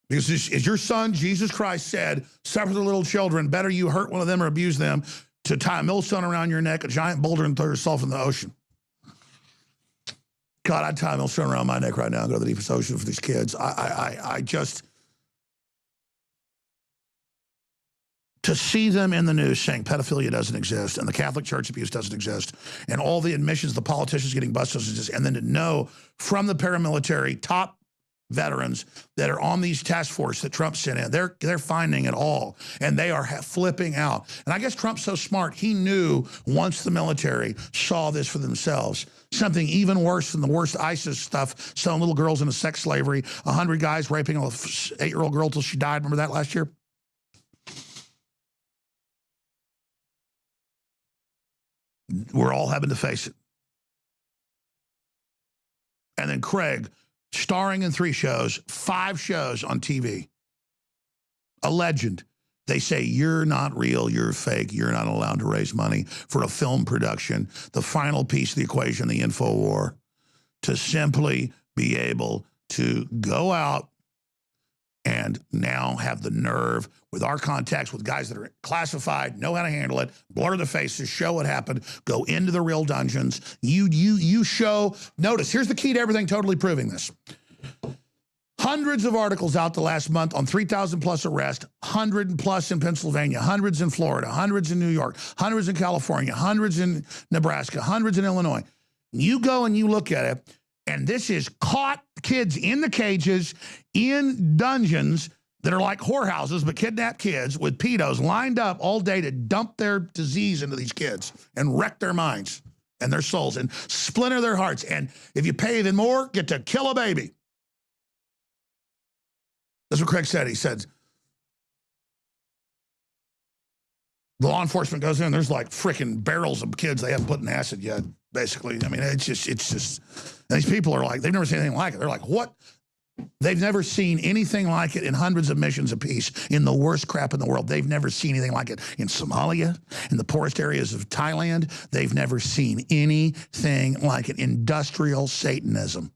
Because as your son, Jesus Christ, said, suffer the little children, better you hurt one of them or abuse them to tie a millstone around your neck, a giant boulder, and throw yourself in the ocean. God, I'd tie a millstone around my neck right now and go to the deepest ocean for these kids. I just, to see them in the news saying pedophilia doesn't exist and the Catholic Church abuse doesn't exist and all the admissions, the politicians getting busted doesn't exist, and then to know from the paramilitary top veterans that are on these task force that Trump sent in, they're finding it all, and they are flipping out. And I guess Trump's so smart, he knew once the military saw this for themselves, something even worse than the worst ISIS stuff, selling little girls into sex slavery, 100 guys raping an 8-year-old girl till she died. Remember that last year? We're all having to face it. And then Craig, starring in 3 shows, 5 shows on TV. A legend. They say, you're not real, you're fake, you're not allowed to raise money for a film production. The final piece of the equation, the info war, to simply be able to go out and now have the nerve with our contacts with guys that are classified, know how to handle it, blur the faces, show what happened, go into the real dungeons. You show, notice, here's the key to everything totally proving this. Hundreds of articles out the last month on 3,000 plus arrests, 100 plus in Pennsylvania, hundreds in Florida, hundreds in New York, hundreds in California, hundreds in Nebraska, hundreds in Illinois. You go and you look at it, and this is caught kids in the cages, in dungeons that are like whorehouses, but kidnap kids with pedos lined up all day to dump their disease into these kids and wreck their minds and their souls and splinter their hearts. And if you pay even more, get to kill a baby. That's what Craig said. He said, the law enforcement goes in, there's like freaking barrels of kids they haven't put in acid yet, basically. I mean, it's just, and these people are like, they've never seen anything like it. They're like, what? They've never seen anything like it in hundreds of missions apiece in the worst crap in the world. They've never seen anything like it in Somalia, in the poorest areas of Thailand. They've never seen anything like it. Industrial Satanism.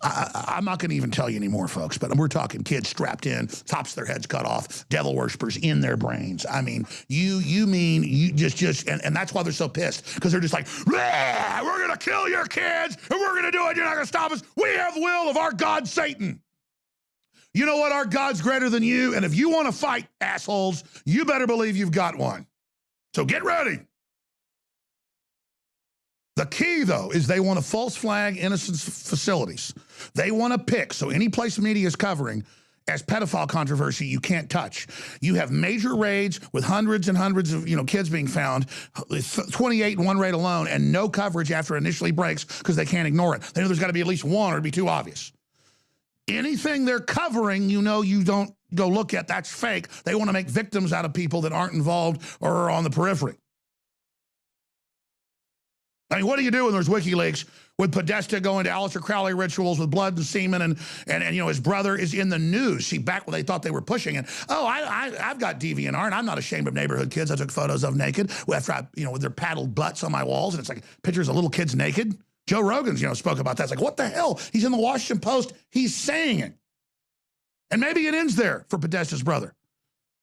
I'm not going to even tell you anymore, folks, but we're talking kids strapped in, tops of their heads cut off, devil worshippers in their brains. I mean, you mean you just and that's why they're so pissed, because they're just like, we're going to kill your kids, and we're going to do it. You're not going to stop us. We have will of our God, Satan. You know what? Our God's greater than you, and if you want to fight, assholes, you better believe you've got one. So get ready. The key, though, is they want to false flag innocent facilities. They want to pick, so any place media is covering as pedophile controversy, you can't touch. You have major raids with hundreds and hundreds of kids being found, 28 in one raid alone, and no coverage after it initially breaks because they can't ignore it. They know there's got to be at least one or it'd be too obvious. Anything they're covering, you don't go look at, that's fake. They want to make victims out of people that aren't involved or are on the periphery. I mean, what do you do when there's WikiLeaks with Podesta going to Aleister Crowley rituals with blood and semen and his brother is in the news? See, back when they thought they were pushing it. Oh, I've got DeviantArt and I'm not ashamed of neighborhood kids I took photos of naked after with their paddled butts on my walls, and it's like pictures of little kids naked. Joe Rogan's, spoke about that. It's like, what the hell? He's in the Washington Post. He's saying it. And maybe it ends there for Podesta's brother.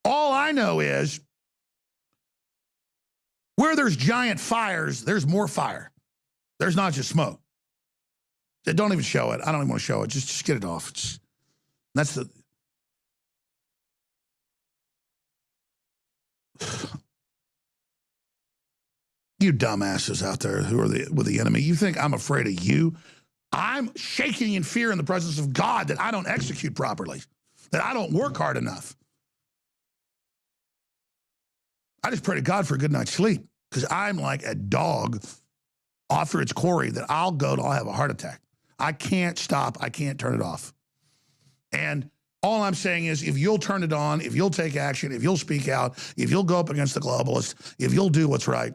All I know is where there's giant fires, there's more fire. There's not just smoke. Don't even show it. I don't even want to show it. Just get it off. That's the... You dumbasses out there who are with the enemy. You think I'm afraid of you? I'm shaking in fear in the presence of God that I don't execute properly, that I don't work hard enough. I just pray to God for a good night's sleep, because I'm like a dog after its quarry that I'll have a heart attack. I can't stop. I can't turn it off. And all I'm saying is, if you'll turn it on, if you'll take action, if you'll speak out, if you'll go up against the globalists, if you'll do what's right,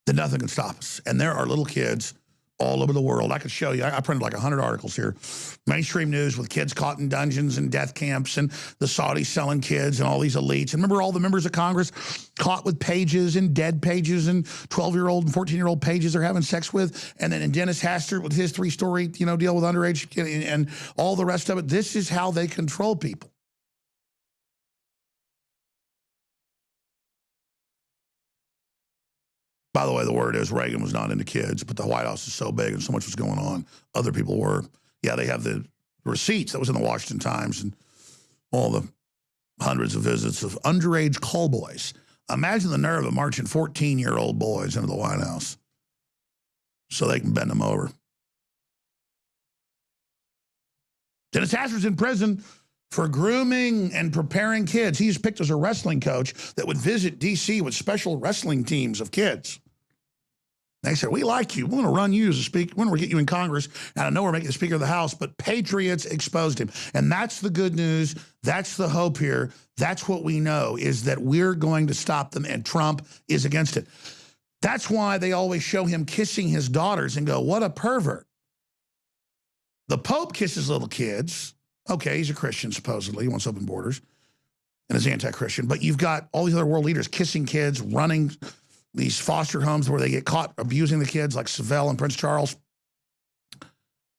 then nothing can stop us. And there are little kids all over the world. I could show you. I printed like 100 articles here. Mainstream news with kids caught in dungeons and death camps and the Saudis selling kids and all these elites. And remember all the members of Congress caught with pages and dead pages and 12-year-old and 14-year-old pages they're having sex with. And then Dennis Hastert with his 3-story, deal with underage and all the rest of it. This is how they control people. By the way, the word is Reagan was not into kids, but the White House is so big and so much was going on. Other people were. Yeah, they have the receipts. That was in the Washington Times and all the hundreds of visits of underage call boys. Imagine the nerve of marching 14-year-old boys into the White House so they can bend them over. Dennis Hastert's in prison for grooming and preparing kids. He's picked as a wrestling coach that would visit D.C. with special wrestling teams of kids. They said, we like you. We want to run you as a speaker. We want to get you in Congress. Out of nowhere, make you the Speaker of the House. But patriots exposed him. And that's the good news. That's the hope here. That's what we know, is that we're going to stop them, and Trump is against it. That's why they always show him kissing his daughters and go, what a pervert. The Pope kisses little kids. Okay, he's a Christian, supposedly. He wants open borders and is anti-Christian. But you've got all these other world leaders kissing kids, running these foster homes where they get caught abusing the kids, like Savelle and Prince Charles.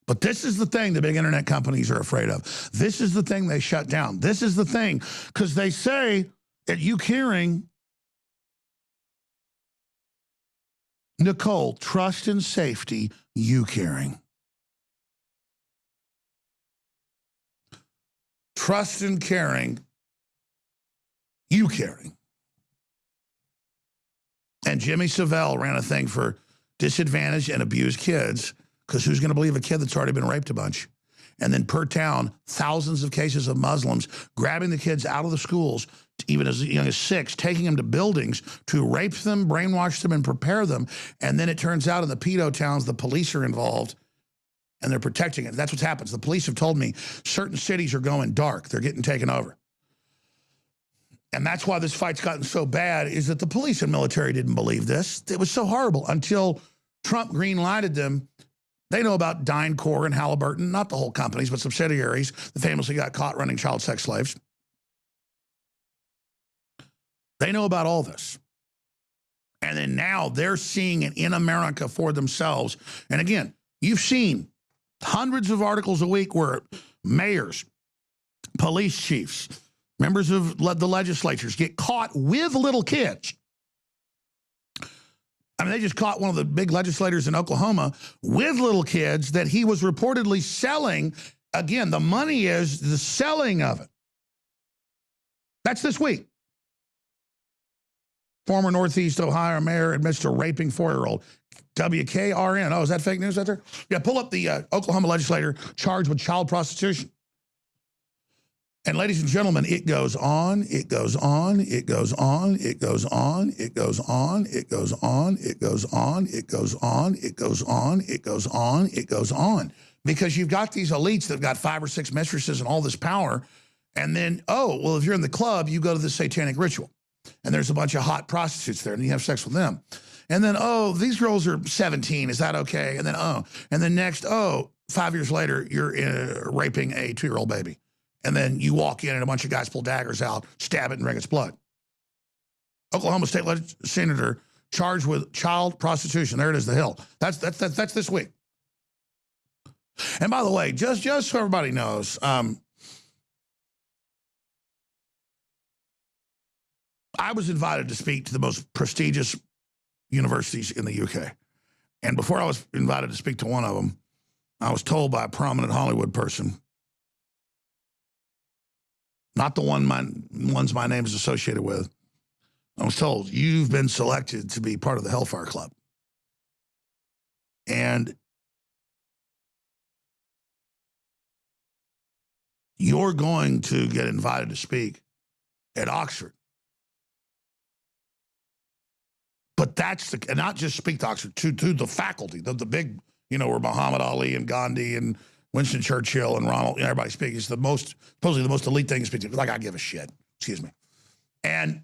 But this is the thing the big internet companies are afraid of. This is the thing they shut down. This is the thing, because they say at you hearing, Nicole, trust and safety, you caring. Trust and caring, you caring. And Jimmy Savelle ran a thing for disadvantaged and abused kids, because who's going to believe a kid that's already been raped a bunch? And then per town, thousands of cases of Muslims grabbing the kids out of the schools, even as young as 6, taking them to buildings to rape them, brainwash them, and prepare them. And then it turns out in the pedo towns, the police are involved and they're protecting it. That's what happens. The police have told me certain cities are going dark. They're getting taken over. And that's why this fight's gotten so bad, is that the police and military didn't believe this. It was so horrible until Trump green-lighted them. They know about DynCorp and Halliburton, not the whole companies, but subsidiaries that famously got caught running child sex slaves. They know about all this. And then now they're seeing it in America for themselves. And again, you've seen hundreds of articles a week where mayors, police chiefs, members of the legislatures get caught with little kids. I mean, they just caught one of the big legislators in Oklahoma with little kids that he was reportedly selling. Again, the money is the selling of it. That's this week. Former Northeast Ohio mayor admits to raping 4-year-old. WKRN. Oh, is that fake news out there? Yeah, pull up the Oklahoma legislator charged with child prostitution. And ladies and gentlemen, it goes on, it goes on, it goes on, it goes on, it goes on, it goes on, it goes on, it goes on, it goes on, it goes on, it goes on. Because you've got these elites that have got 5 or 6 mistresses and all this power. And then, oh, well, if you're in the club, you go to the satanic ritual. And there's a bunch of hot prostitutes there, and you have sex with them. And then, oh, these girls are 17. Is that okay? And then, oh. And then next, oh, 5 years later, you're raping a 2-year-old baby. And then you walk in and a bunch of guys pull daggers out, stab it, and drink its blood. Oklahoma State Senator charged with child prostitution. There it is, the Hill. That's this week. And by the way, just so everybody knows, I was invited to speak to the most prestigious universities in the UK. And before I was invited to speak to one of them, I was told by a prominent Hollywood person, not the ones my name is associated with. I was told, you've been selected to be part of the Hellfire Club. And you're going to get invited to speak at Oxford. But that's the, and not just speak to Oxford, to the faculty, the big, where Muhammad Ali and Gandhi and Winston Churchill and Ronald, everybody speaks. It's supposedly the most elite thing to speak to. Like, I give a shit. Excuse me. And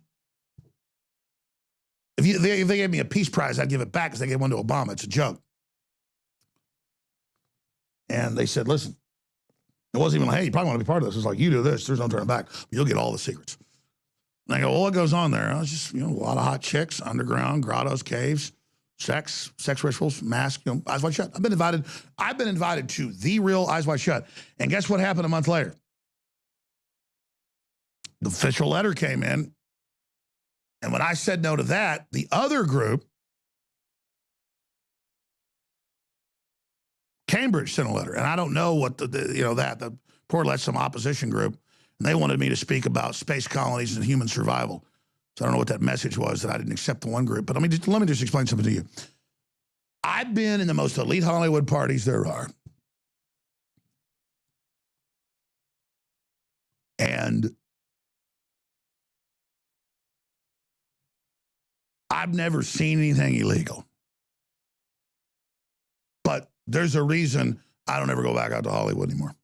if they gave me a peace prize, I'd give it back because they gave one to Obama. It's a joke. And they said, listen, it wasn't even like, hey, you probably want to be part of this. It's like, you do this, there's no turning back. But you'll get all the secrets. And I go, well, what goes on there? It's just, a lot of hot chicks, underground, grottos, caves, sex rituals, mask, Eyes Wide Shut. I've been invited to the real Eyes Wide Shut. And guess what happened a month later? The official letter came in. And when I said no to that, the other group, Cambridge, sent a letter. And I don't know what the poor let some opposition group, and they wanted me to speak about space colonies and human survival. So I don't know what that message was that I didn't accept the one group. But let me just explain something to you. I've been in the most elite Hollywood parties there are. And I've never seen anything illegal. There's a reason I don't ever go back out to Hollywood anymore.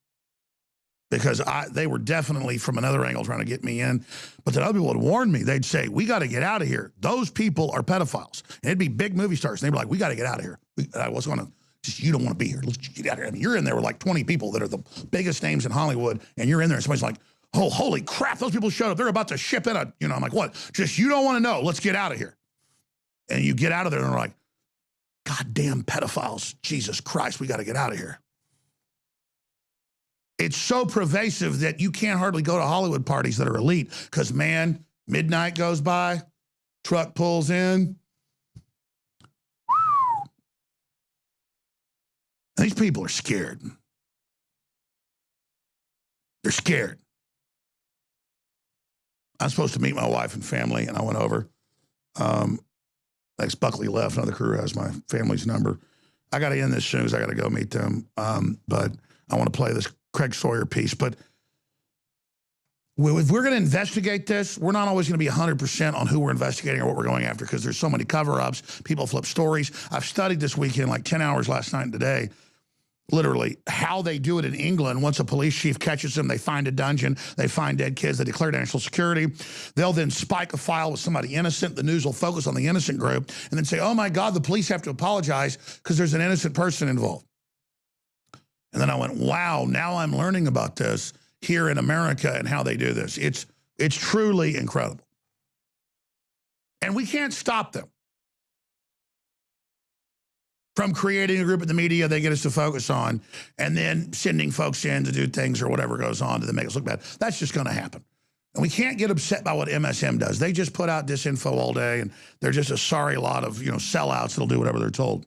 Because they were definitely from another angle trying to get me in. But then other people would warn me. They'd say, we got to get out of here. Those people are pedophiles. And it'd be big movie stars. And they'd be like, we got to get out of here. I was going to, just you don't want to be here. Let's get out of here. I mean, you're in there with like 20 people that are the biggest names in Hollywood. And you're in there and somebody's like, oh, holy crap, those people showed up. They're about to ship in a, I'm like, what? Just you don't want to know. Let's get out of here. And you get out of there and they're like, goddamn pedophiles. Jesus Christ, we got to get out of here. It's so pervasive that you can't hardly go to Hollywood parties that are elite because, man, midnight goes by, truck pulls in. And these people are scared. They're scared. I was supposed to meet my wife and family, and I went over. Thanks, Buckley left. Another crew has my family's number. I got to end this soon because I got to go meet them. But I want to play this Craig Sawyer piece. But if we're going to investigate this, we're not always going to be 100% on who we're investigating or what we're going after because there's so many cover-ups. People flip stories. I've studied this weekend, like 10 hours last night and today, literally how they do it in England. Once a police chief catches them, they find a dungeon, they find dead kids, they declare national security. They'll then spike a file with somebody innocent. The news will focus on the innocent group and then say, oh my God, the police have to apologize because there's an innocent person involved. And then I went, wow, now I'm learning about this here in America and how they do this. It's truly incredible. And we can't stop them from creating a group in the media they get us to focus on and then sending folks in to do things or whatever goes on to make us look bad. That's just going to happen. And we can't get upset by what MSM does. They just put out disinfo all day, and they're just a sorry lot of sellouts that'll do whatever they're told.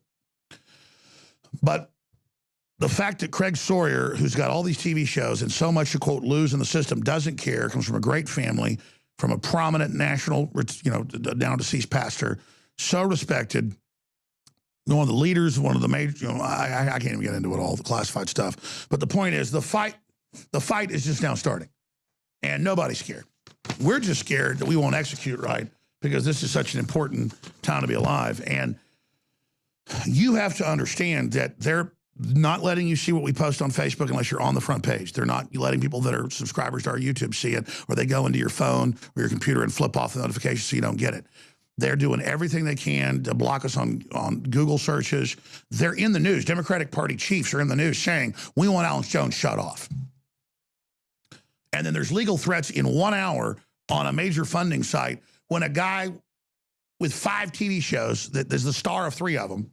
But the fact that Craig Sawyer, who's got all these TV shows and so much to, quote, lose in the system, doesn't care, comes from a great family, from a prominent national, now deceased pastor, so respected, one of the leaders, one of the major, I can't even get into it all, the classified stuff. But the point is, the fight is just now starting. And nobody's scared. We're just scared that we won't execute right because this is such an important time to be alive. And you have to understand that they're not letting you see what we post on Facebook unless you're on the front page. They're not letting people that are subscribers to our YouTube see it, or they go into your phone or your computer and flip off the notifications so you don't get it. They're doing everything they can to block us on Google searches. They're in the news. Democratic Party chiefs are in the news saying, we want Alex Jones shut off. And then there's legal threats in 1 hour on a major funding site when a guy with 5 TV shows, that is the star of 3 of them,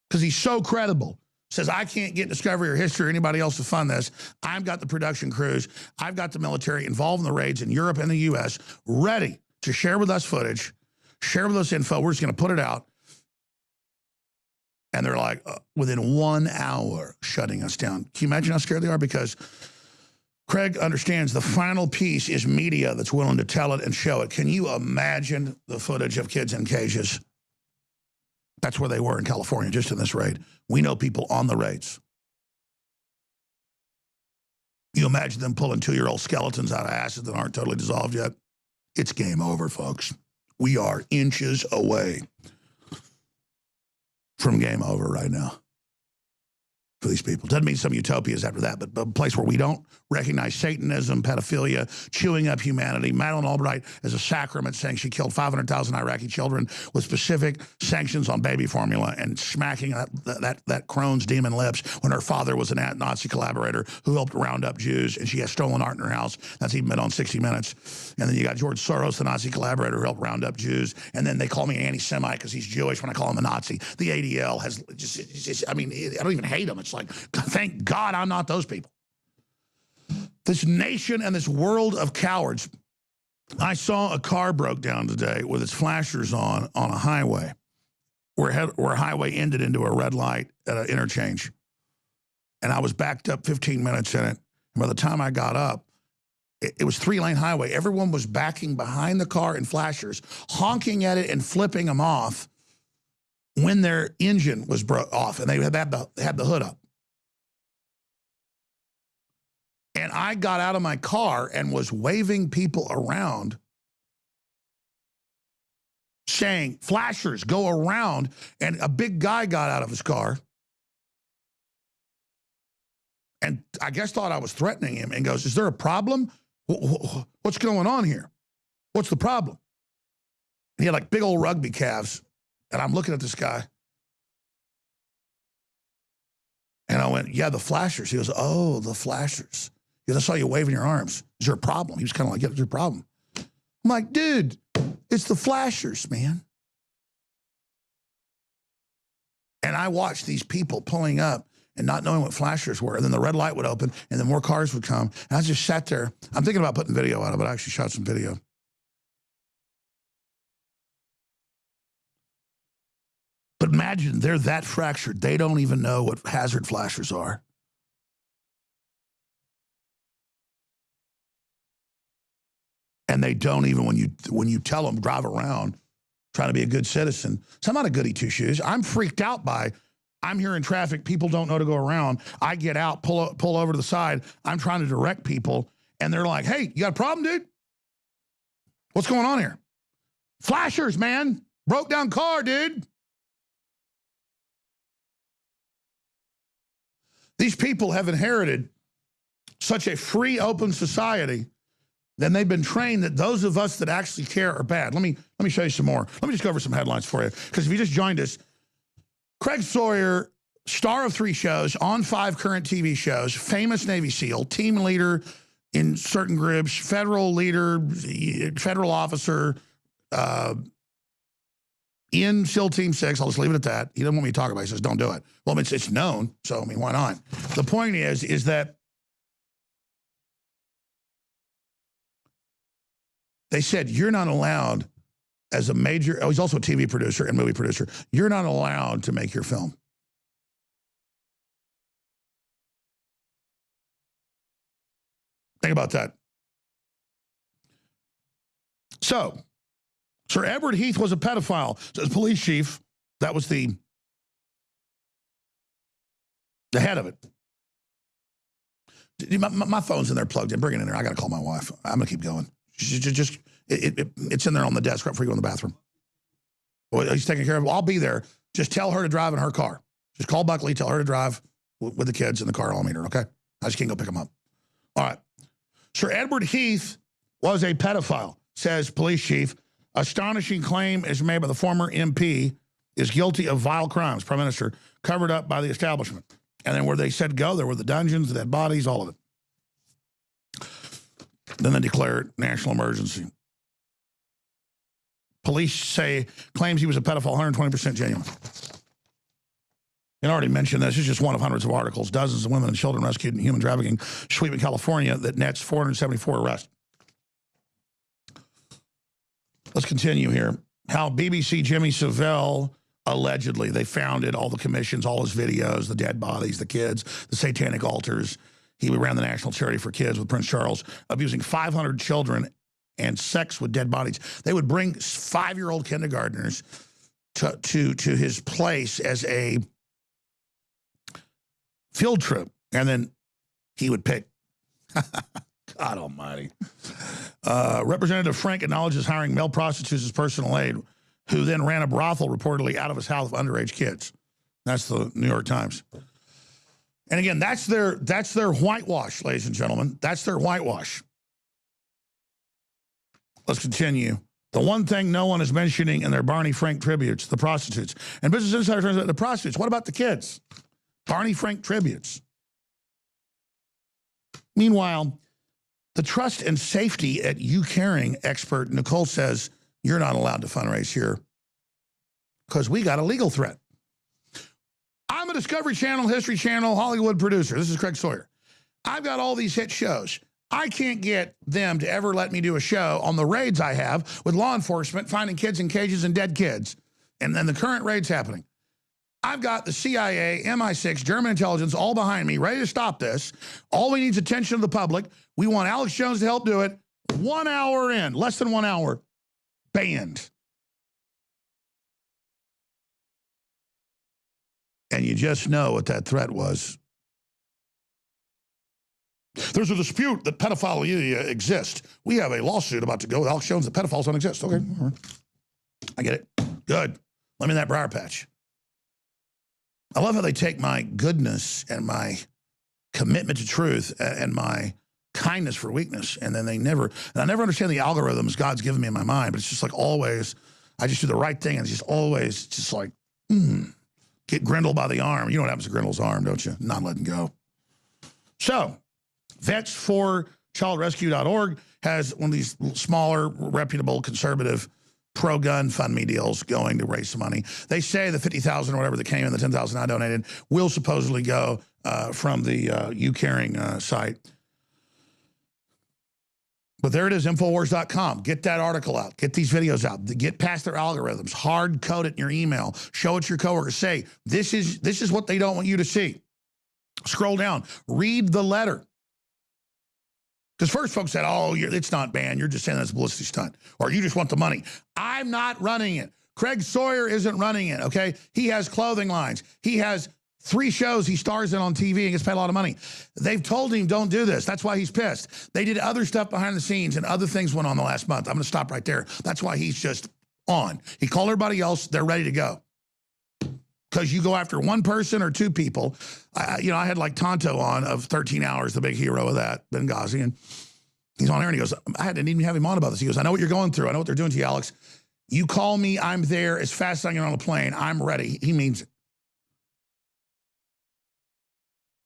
because he's so credible, says, I can't get Discovery or History or anybody else to fund this. I've got the production crews. I've got the military involved in the raids in Europe and the U.S. ready to share with us footage, share with us info. We're just going to put it out. And they're like, within 1 hour, shutting us down. Can you imagine how scared they are? Because Craig understands the final piece is media that's willing to tell it and show it. Can you imagine the footage of kids in cages? That's where they were in California, just in this raid. We know people on the raids. You imagine them pulling 2-year-old skeletons out of acid that aren't totally dissolved yet? It's game over, folks. We are inches away from game over right now for these people. Doesn't mean some utopias after that, but a place where we don't recognize Satanism, pedophilia, chewing up humanity. Madeleine Albright as a sacrament saying she killed 500,000 Iraqi children with specific sanctions on baby formula and smacking that Crohn's demon lips when her father was a Nazi collaborator who helped round up Jews, and she has stolen art in her house. That's even been on 60 Minutes. And then you got George Soros, the Nazi collaborator who helped round up Jews, and then they call me an anti-Semite because he's Jewish when I call him a Nazi. The ADL has just I mean, I don't even hate him. It's like, thank God I'm not those people. This nation and this world of cowards. I saw a car broke down today with its flashers on a highway where a highway ended into a red light at an interchange. And I was backed up 15 minutes in it. And by the time I got up, it was 3-lane highway. Everyone was backing behind the car in flashers, honking at it and flipping them off when their engine was off and they had the hood up. And I got out of my car and was waving people around saying, flashers, go around. And a big guy got out of his car and I guess thought I was threatening him and goes, is there a problem? What's going on here? What's the problem? And he had like big old rugby calves. And I'm looking at this guy. And I went, yeah, the flashers. He goes, oh, the flashers. He goes, I saw you waving your arms. Is there a problem? He was kind of like, yeah, there's a problem. I'm like, dude, it's the flashers, man. And I watched these people pulling up and not knowing what flashers were. And then the red light would open and then more cars would come. And I just sat there. I'm thinking about putting video out of it. I actually shot some video. But imagine they're that fractured. They don't even know what hazard flashers are. And they don't even, when you tell them, drive around, trying to be a good citizen. So I'm not a goody two-shoes. I'm freaked out by, I'm here in traffic, people don't know to go around. I get out, pull over to the side. I'm trying to direct people, and they're like, hey, you got a problem, dude? What's going on here? Flashers, man. Broke down car, dude. These people have inherited such a free, open society. Then they've been trained that those of us that actually care are bad. Let me show you some more. Let me just go over some headlines for you. Because if you just joined us, Craig Sawyer, star of 3 shows, on 5 current TV shows, famous Navy SEAL, team leader in certain groups, federal leader, federal officer, in SEAL Team 6. I'll just leave it at that. He doesn't want me to talk about it. He says, don't do it. Well, it's known, so I mean, why not? The point is that they said, you're not allowed as a major, he's also a TV producer and movie producer, you're not allowed to make your film. Think about that. So, Sir Edward Heath was a pedophile, says police chief. That was the head of it. My phone's in there plugged in. Bring it in there. I got to call my wife. I'm going to keep going. It's in there on the desk right before you go in the bathroom. Well, he's taking care of it. I'll be there. Just tell her to drive in her car. Just call Buckley, tell her to drive with the kids in the car. I'll meet her, okay? I just can't go pick them up. All right. Sir Edward Heath was a pedophile, says police chief. Astonishing claim is made by the former MP, is guilty of vile crimes, Prime Minister, covered up by the establishment. And then where they said go, there were the dungeons, the dead bodies, all of it. Then they declared national emergency. Police say claims he was a pedophile, 120% genuine. You already mentioned this. It's just one of hundreds of articles. Dozens of women and children rescued in human trafficking sweep in California that nets 474 arrests. Let's continue here. How BBC Jimmy Savile, allegedly, they founded all the commissions, all his videos, the dead bodies, the kids, the satanic altars. He ran the National Charity for Kids with Prince Charles, abusing 500 children and sex with dead bodies. They would bring 5-year-old kindergartners to his place as a field trip, and then he would pick. God almighty. Representative Frank acknowledges hiring male prostitutes as personal aid, who then ran a brothel reportedly out of his house with underage kids. That's the New York Times. And again, that's their whitewash, ladies and gentlemen. That's their whitewash. Let's continue. The one thing no one is mentioning in their Barney Frank tributes, the prostitutes. And Business Insider turns out the prostitutes. What about the kids? Barney Frank tributes. Meanwhile, the trust and safety at You Caring expert Nicole says, you're not allowed to fundraise here because we got a legal threat. I'm a Discovery Channel, History Channel, Hollywood producer. This is Craig Sawyer. I've got all these hit shows. I can't get them to ever let me do a show on the raids I have with law enforcement, finding kids in cages and dead kids. And then the current raids happening. I've got the CIA, MI6, German intelligence all behind me, ready to stop this. All we need is attention of the public. We want Alex Jones to help do it. 1 hour in, less than 1 hour, banned. And you just know what that threat was. There's a dispute that pedophilia exists. We have a lawsuit about to go with Alex Jones that pedophiles don't exist. Okay, I get it. Good. Let me in that briar patch. I love how they take my goodness and my commitment to truth and my kindness for weakness. And then and I never understand the algorithms God's given me in my mind, but it's just like always, I just do the right thing and it's just always just like, get Grindle by the arm. You know what happens to Grindle's arm, don't you? Not letting go. So, vets4childrescue.org has one of these smaller, reputable, conservative, pro-gun fund me deals going to raise some money. They say the $50,000 or whatever that came in, the $10,000 I donated, will supposedly go from the U-Caring site. But there it is, Infowars.com. Get that article out. Get these videos out. Get past their algorithms. Hard code it in your email. Show it to your coworkers. Say, this is what they don't want you to see. Scroll down. Read the letter. Because first folks said, oh, it's not banned. You're just saying that's a publicity stunt. Or you just want the money. I'm not running it. Craig Sawyer isn't running it, okay? He has clothing lines. He has 3 shows he stars in on TV and gets paid a lot of money. They've told him don't do this. That's why he's pissed. They did other stuff behind the scenes and other things went on the last month. I'm going to stop right there. That's why he's just on. He called everybody else. They're ready to go. Because you go after one person or 2 people. I had like Tonto on of 13 Hours, the big hero of that, Benghazi, and he's on air and he goes, I didn't even have him on about this. He goes, I know what you're going through. I know what they're doing to you, Alex. You call me, I'm there as fast as I can get on a plane. I'm ready. He means it.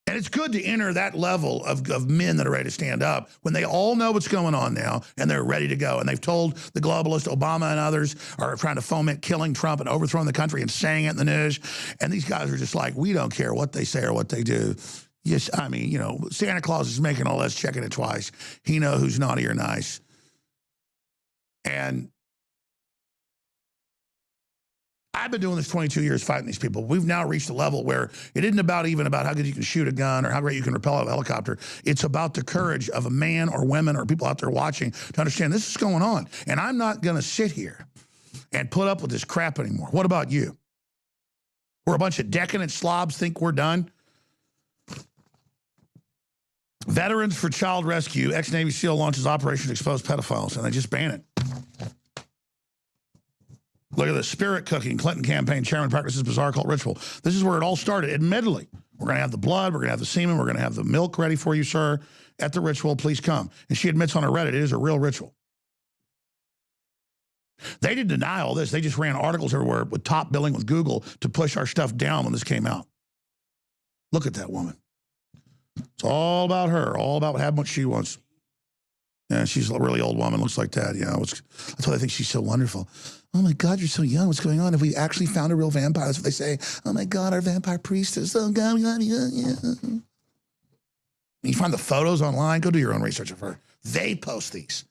And it's good to enter that level of men that are ready to stand up when they all know what's going on now and they're ready to go. And they've told the globalists, Obama and others are trying to foment killing Trump and overthrowing the country and saying it in the news. And these guys are just like, we don't care what they say or what they do. Yes, I mean, Santa Claus is making all this, checking it twice. He knows who's naughty or nice. And I've been doing this 22 years fighting these people. We've now reached a level where it isn't even about how good you can shoot a gun or how great you can rappel a helicopter. It's about the courage of a man or women or people out there watching to understand this is going on. And I'm not going to sit here and put up with this crap anymore. What about you? We're a bunch of decadent slobs think we're done. Veterans for Child Rescue, ex-Navy SEAL launches Operation Expose Pedophiles, and they just ban it. Look at the spirit cooking. Clinton campaign chairman practices bizarre cult ritual. This is where it all started. Admittedly, we're going to have the blood, we're going to have the semen, we're going to have the milk ready for you, sir, at the ritual. Please come. And she admits on her Reddit it is a real ritual. They didn't deny all this. They just ran articles everywhere with top billing with Google to push our stuff down when this came out. Look at that woman. It's all about her, all about having what she wants. Yeah, she's a really old woman, looks like that. That's why I think she's so wonderful. Oh my God, you're so young. What's going on? Have we actually found a real vampire? That's what they say. Oh my God, our vampire priestess. Oh God, yeah. You find the photos online, go do your own research of her. They post these.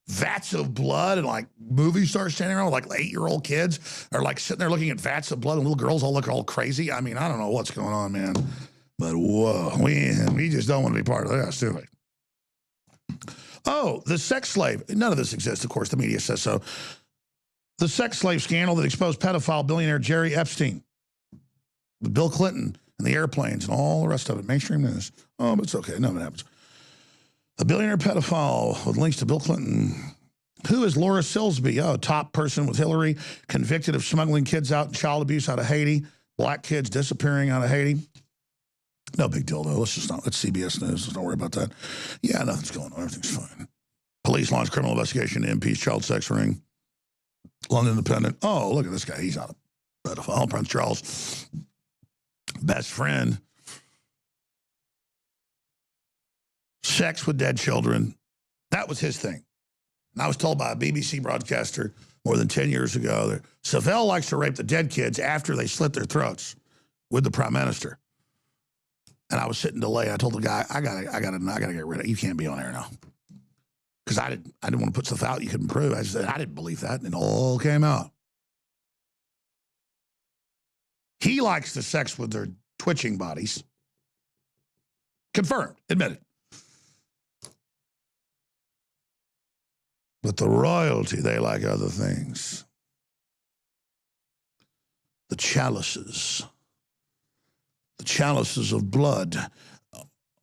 Vats of blood and like movie stars standing around with like 8-year-old kids are like sitting there looking at vats of blood and little girls all look all crazy. I mean, I don't know what's going on, man. But whoa, we just don't want to be part of this, do we? Oh, the sex slave. None of this exists, of course. The media says so. The sex slave scandal that exposed pedophile billionaire Jerry Epstein with Bill Clinton and the airplanes and all the rest of it. Mainstream news. Oh, but it's okay. None of it happens. A billionaire pedophile with links to Bill Clinton. Who is Laura Silsby? Oh, top person with Hillary, convicted of smuggling kids out, child abuse out of Haiti, black kids disappearing out of Haiti. No big deal, though. Let's CBS News. Let's not worry about that. Yeah, nothing's going on. Everything's fine. Police launch criminal investigation to impeach child sex ring. London Independent. Oh, look at this guy. He's not a pedophile. Prince Charles' best friend. Sex with dead children. That was his thing. And I was told by a BBC broadcaster more than 10 years ago that Savelle likes to rape the dead kids after they slit their throats with the prime minister. And I was sitting delay. I told the guy, I gotta get rid of it. You can't be on air now. Because I didn't want to put stuff out you couldn't prove. I just said, I didn't believe that. And it all came out. He likes the sex with their twitching bodies. Confirmed, admitted. But the royalty, they like other things. The chalices. The chalices of blood.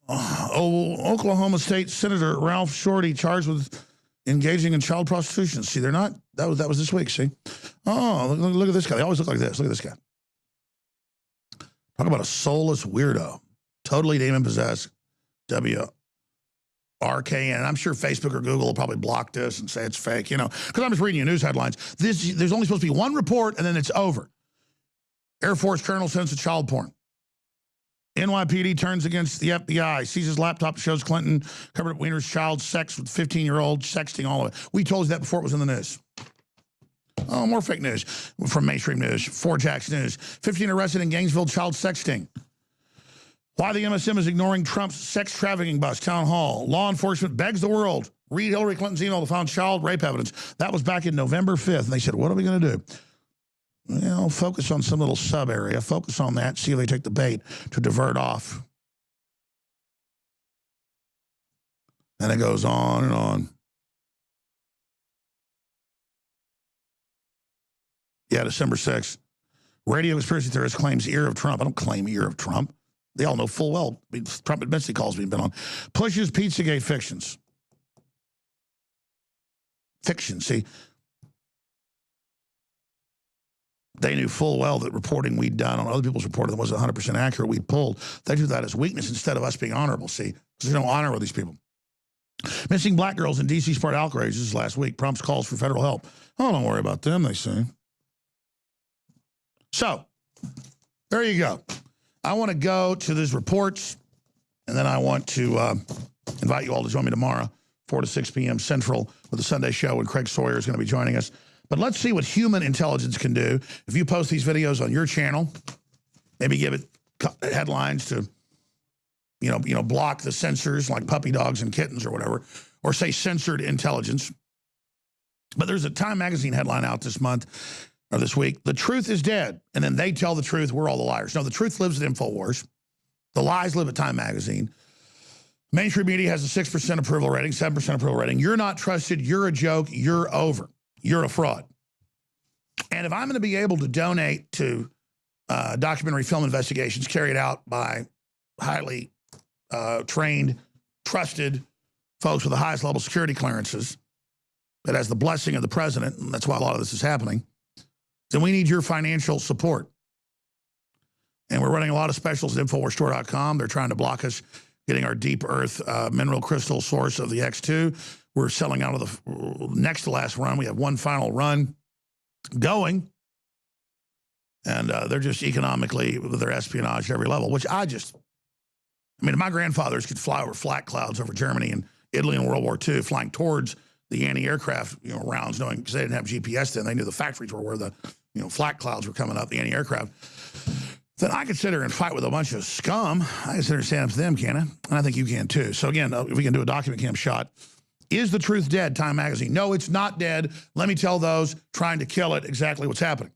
Oklahoma State Senator Ralph Shorty charged with engaging in child prostitution. See, they're not. That was this week. See, oh, look at this guy. They always look like this. Look at this guy. Talk about a soulless weirdo. Totally demon-possessed. WRKN. I'm sure Facebook or Google will probably block this and say it's fake, you know, because I'm just reading your news headlines. There's only supposed to be one report, and then it's over. Air Force Colonel sends to child porn. NYPD turns against the FBI, seizes laptop, shows Clinton covered up Wiener's child sex with 15-year-old, sexting, all of it. We told you that before it was in the news. Oh, more fake news from mainstream news. 4Jax News. 15 arrested in Gainesville child sexting. Why the MSM is ignoring Trump's sex trafficking bust. Town Hall. Law enforcement begs the world. Read Hillary Clinton's email to find child rape evidence. That was back in November 5th. And they said, what are we going to do? Well, focus on some little sub area. Focus on that. See if they take the bait to divert off. And it goes on and on. Yeah, December 6th. Radio conspiracy theorist claims ear of Trump. I don't claim ear of Trump. They all know full well. Trump admits he calls me been on. Pushes Pizzagate fictions. Fiction, see. They knew full well that reporting we'd done on other people's reporting that wasn't 100% accurate, we'd pulled. They do that as weakness instead of us being honorable, see? Because there's no honor with these people. Missing black girls in D.C. sparked outrages last week. Prompts calls for federal help. Oh, don't worry about them, they say. So, there you go. I want to go to these reports, and then I want to invite you all to join me tomorrow, 4 to 6 p.m. Central, with the Sunday show, and Craig Sawyer is going to be joining us. But let's see what human intelligence can do. If you post these videos on your channel, maybe give it headlines to, block the censors like puppy dogs and kittens or whatever, or say censored intelligence. But there's a Time magazine headline out this month, or this week. The truth is dead. And then they tell the truth. We're all the liars. No, the truth lives at InfoWars. The lies live at Time magazine. Mainstream media has a 6% approval rating, 7% approval rating. You're not trusted. You're a joke. You're over. You're a fraud. And if I'm going to be able to donate to documentary film investigations carried out by highly trained, trusted folks with the highest level security clearances that has the blessing of the president, and that's why a lot of this is happening, then we need your financial support. And we're running a lot of specials at InfoWarsStore.com. They're trying to block us getting our deep earth mineral crystal source of the X2. We're selling out of the next to last run. We have one final run going. And they're just economically, with their espionage at every level, which my grandfathers could fly over flat clouds over Germany and Italy in World War II, flying towards the anti-aircraft rounds, knowing, because they didn't have GPS then, they knew the factories were where the flat clouds were coming up, the anti-aircraft. Then I could sit here and fight with a bunch of scum. I can sit here and stand up to them, can I? And I think you can too. So again, if we can do a document cam shot, is the truth dead, Time magazine? No, it's not dead. Let me tell those trying to kill it exactly what's happening.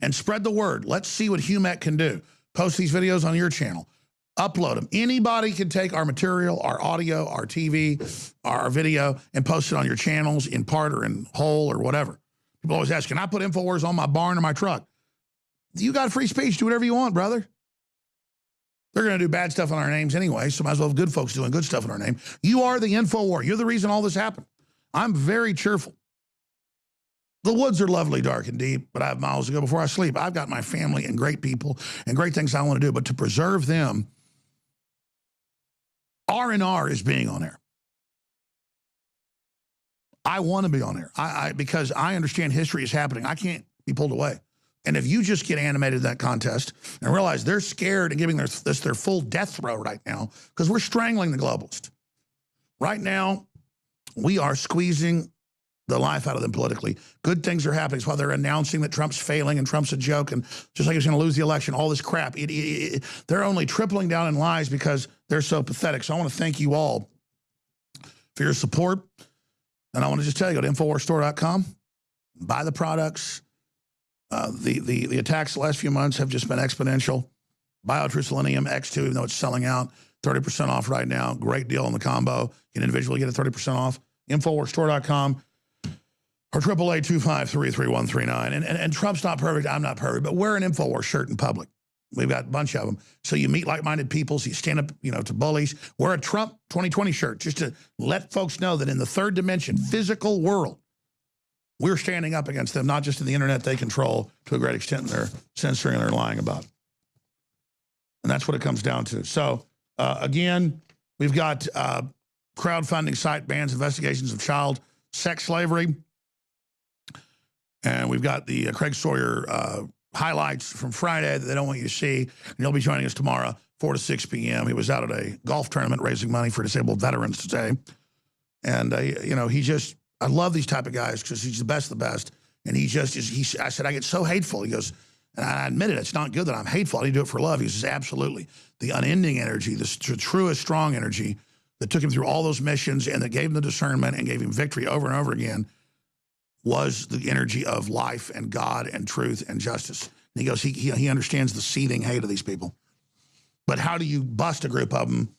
And spread the word. Let's see what HUMET can do. Post these videos on your channel. Upload them. Anybody can take our material, our audio, our TV, our video, and post it on your channels in part or in whole or whatever. People always ask, can I put InfoWars on my barn or my truck? You got free speech. Do whatever you want, brother. They're going to do bad stuff on our names anyway, so might as well have good folks doing good stuff in our name. You are the InfoWar. You're the reason all this happened. I'm very cheerful. The woods are lovely, dark and deep, but I have miles to go before I sleep. I've got my family and great people and great things I want to do, but to preserve them, R&R is being on air. I want to be on air because I understand history is happening. I can't be pulled away. And if you just get animated in that contest and realize they're scared and giving this their full death throw right now because we're strangling the globalist. Right now, we are squeezing the life out of them politically. Good things are happening. That's why they're announcing that Trump's failing and Trump's a joke and just like he's going to lose the election, all this crap. They're only tripling down in lies because they're so pathetic. So I want to thank you all for your support. And I want to just tell you, go to InfoWarsStore.com, buy the products. The attacks the last few months have just been exponential. BioTrue Selenium X2, even though it's selling out, 30% off right now. Great deal on the combo. You can individually get it 30% off. InfoWarsStore.com or 888-253-3139. And Trump's not perfect. I'm not perfect. But wear an InfoWars shirt in public. We've got a bunch of them. So you meet like-minded people. So you stand up, to bullies. Wear a Trump 2020 shirt just to let folks know that in the third dimension, physical world, we're standing up against them, not just in the internet they control to a great extent, and they're censoring and they're lying about. And And that's what it comes down to. So, again, we've got crowdfunding site bans investigations of child sex slavery. And we've got the Craig Sawyer highlights from Friday that they don't want you to see. And he'll be joining us tomorrow, 4 to 6 p.m. He was out at a golf tournament raising money for disabled veterans today. And, you know, I love these type of guys because he's the best of the best. And he just is, I said, I get so hateful. He goes, and I admit it, it's not good that I'm hateful. I need to do it for love. He says, absolutely. The unending energy, the truest, strong energy that took him through all those missions and that gave him the discernment and gave him victory over and over again was the energy of life and God and truth and justice. And he goes, he understands the seething hate of these people. But how do you bust a group of them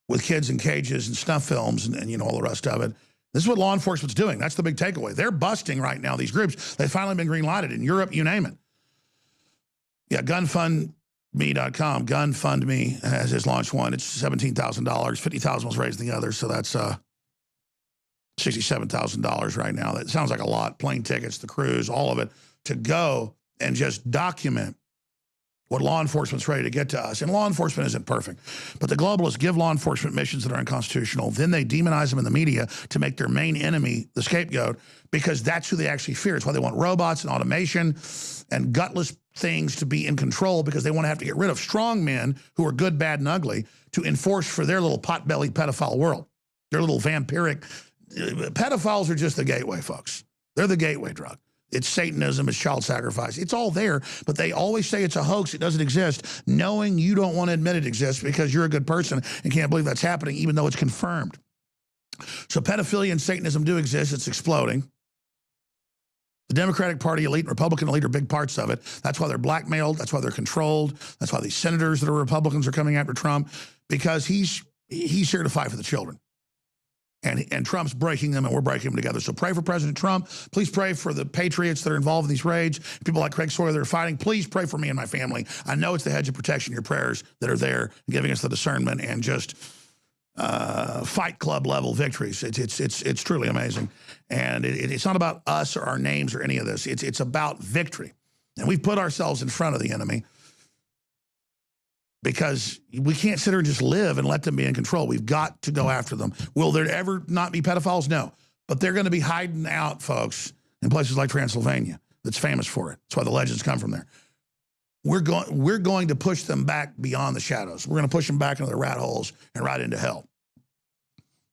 with kids in cages and snuff films and you know, all the rest of it? This is what law enforcement's doing. That's the big takeaway. They're busting right now, these groups. They've finally been green-lighted in Europe, you name it. Yeah, GunFundMe.com. GunFundMe has launched one. It's $17,000. $50,000 was raised in the other, so that's $67,000 right now. That sounds like a lot. Plane tickets, the cruise, all of it, to go and just document what law enforcement's ready to get to us. And law enforcement isn't perfect. But the globalists give law enforcement missions that are unconstitutional. Then they demonize them in the media to make their main enemy the scapegoat because that's who they actually fear. It's why they want robots and automation and gutless things to be in control because they want to have to get rid of strong men who are good, bad, and ugly to enforce for their little pot-bellied pedophile world. Their little vampiric. Pedophiles are just the gateway, folks. They're the gateway drug. It's Satanism, it's child sacrifice. It's all there, but they always say it's a hoax, it doesn't exist, knowing you don't want to admit it exists because you're a good person and can't believe that's happening, even though it's confirmed. So pedophilia and Satanism do exist, it's exploding. The Democratic Party elite and Republican elite are big parts of it. That's why they're blackmailed, that's why they're controlled, that's why these senators that are Republicans are coming after Trump, because he's here to fight for the children. And Trump's breaking them, and we're breaking them together. So pray for President Trump. Please pray for the patriots that are involved in these raids. People like Craig Sawyer that are fighting. Please pray for me and my family. I know it's the hedge of protection, your prayers that are there, giving us the discernment and just fight club level victories. It's truly amazing. And it's not about us or our names or any of this. It's about victory. And we've put ourselves in front of the enemy because we can't sit here and just live and let them be in control. We've got to go after them. Will there ever not be pedophiles? No. But they're going to be hiding out, folks, in places like Transylvania that's famous for it. That's why the legends come from there. We're going to push them back beyond the shadows. We're going to push them back into the rat holes and right into hell.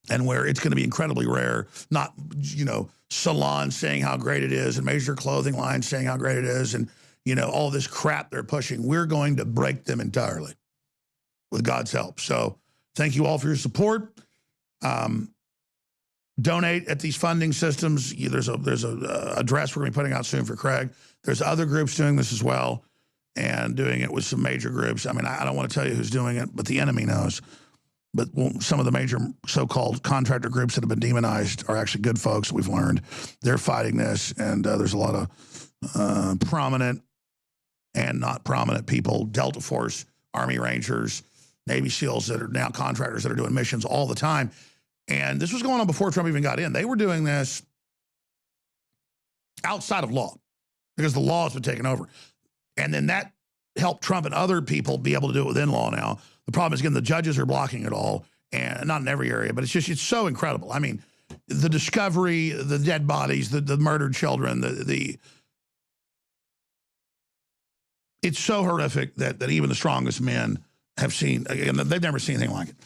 And where it's going to be incredibly rare, not, you know, salons saying how great it is and major clothing lines saying how great it is and, you know, all this crap they're pushing. We're going to break them entirely with God's help. So thank you all for your support. Donate at these funding systems. There's a address we're going to be putting out soon for Craig. There's other groups doing this as well and doing it with some major groups. I mean, I don't want to tell you who's doing it, but the enemy knows. But some of the major so-called contractor groups that have been demonized are actually good folks, we've learned. They're fighting this, and there's a lot of prominent and not prominent people, Delta Force, Army Rangers, Navy SEALs that are now contractors that are doing missions all the time. And this was going on before Trump even got in. They were doing this outside of law because the law has been taken over. And then that helped Trump and other people be able to do it within law now. The problem is, again, the judges are blocking it all, and not in every area, but it's so incredible. I mean, the discovery, the dead bodies, the murdered children, it's so horrific that even the strongest men have seen, again, they've never seen anything like it.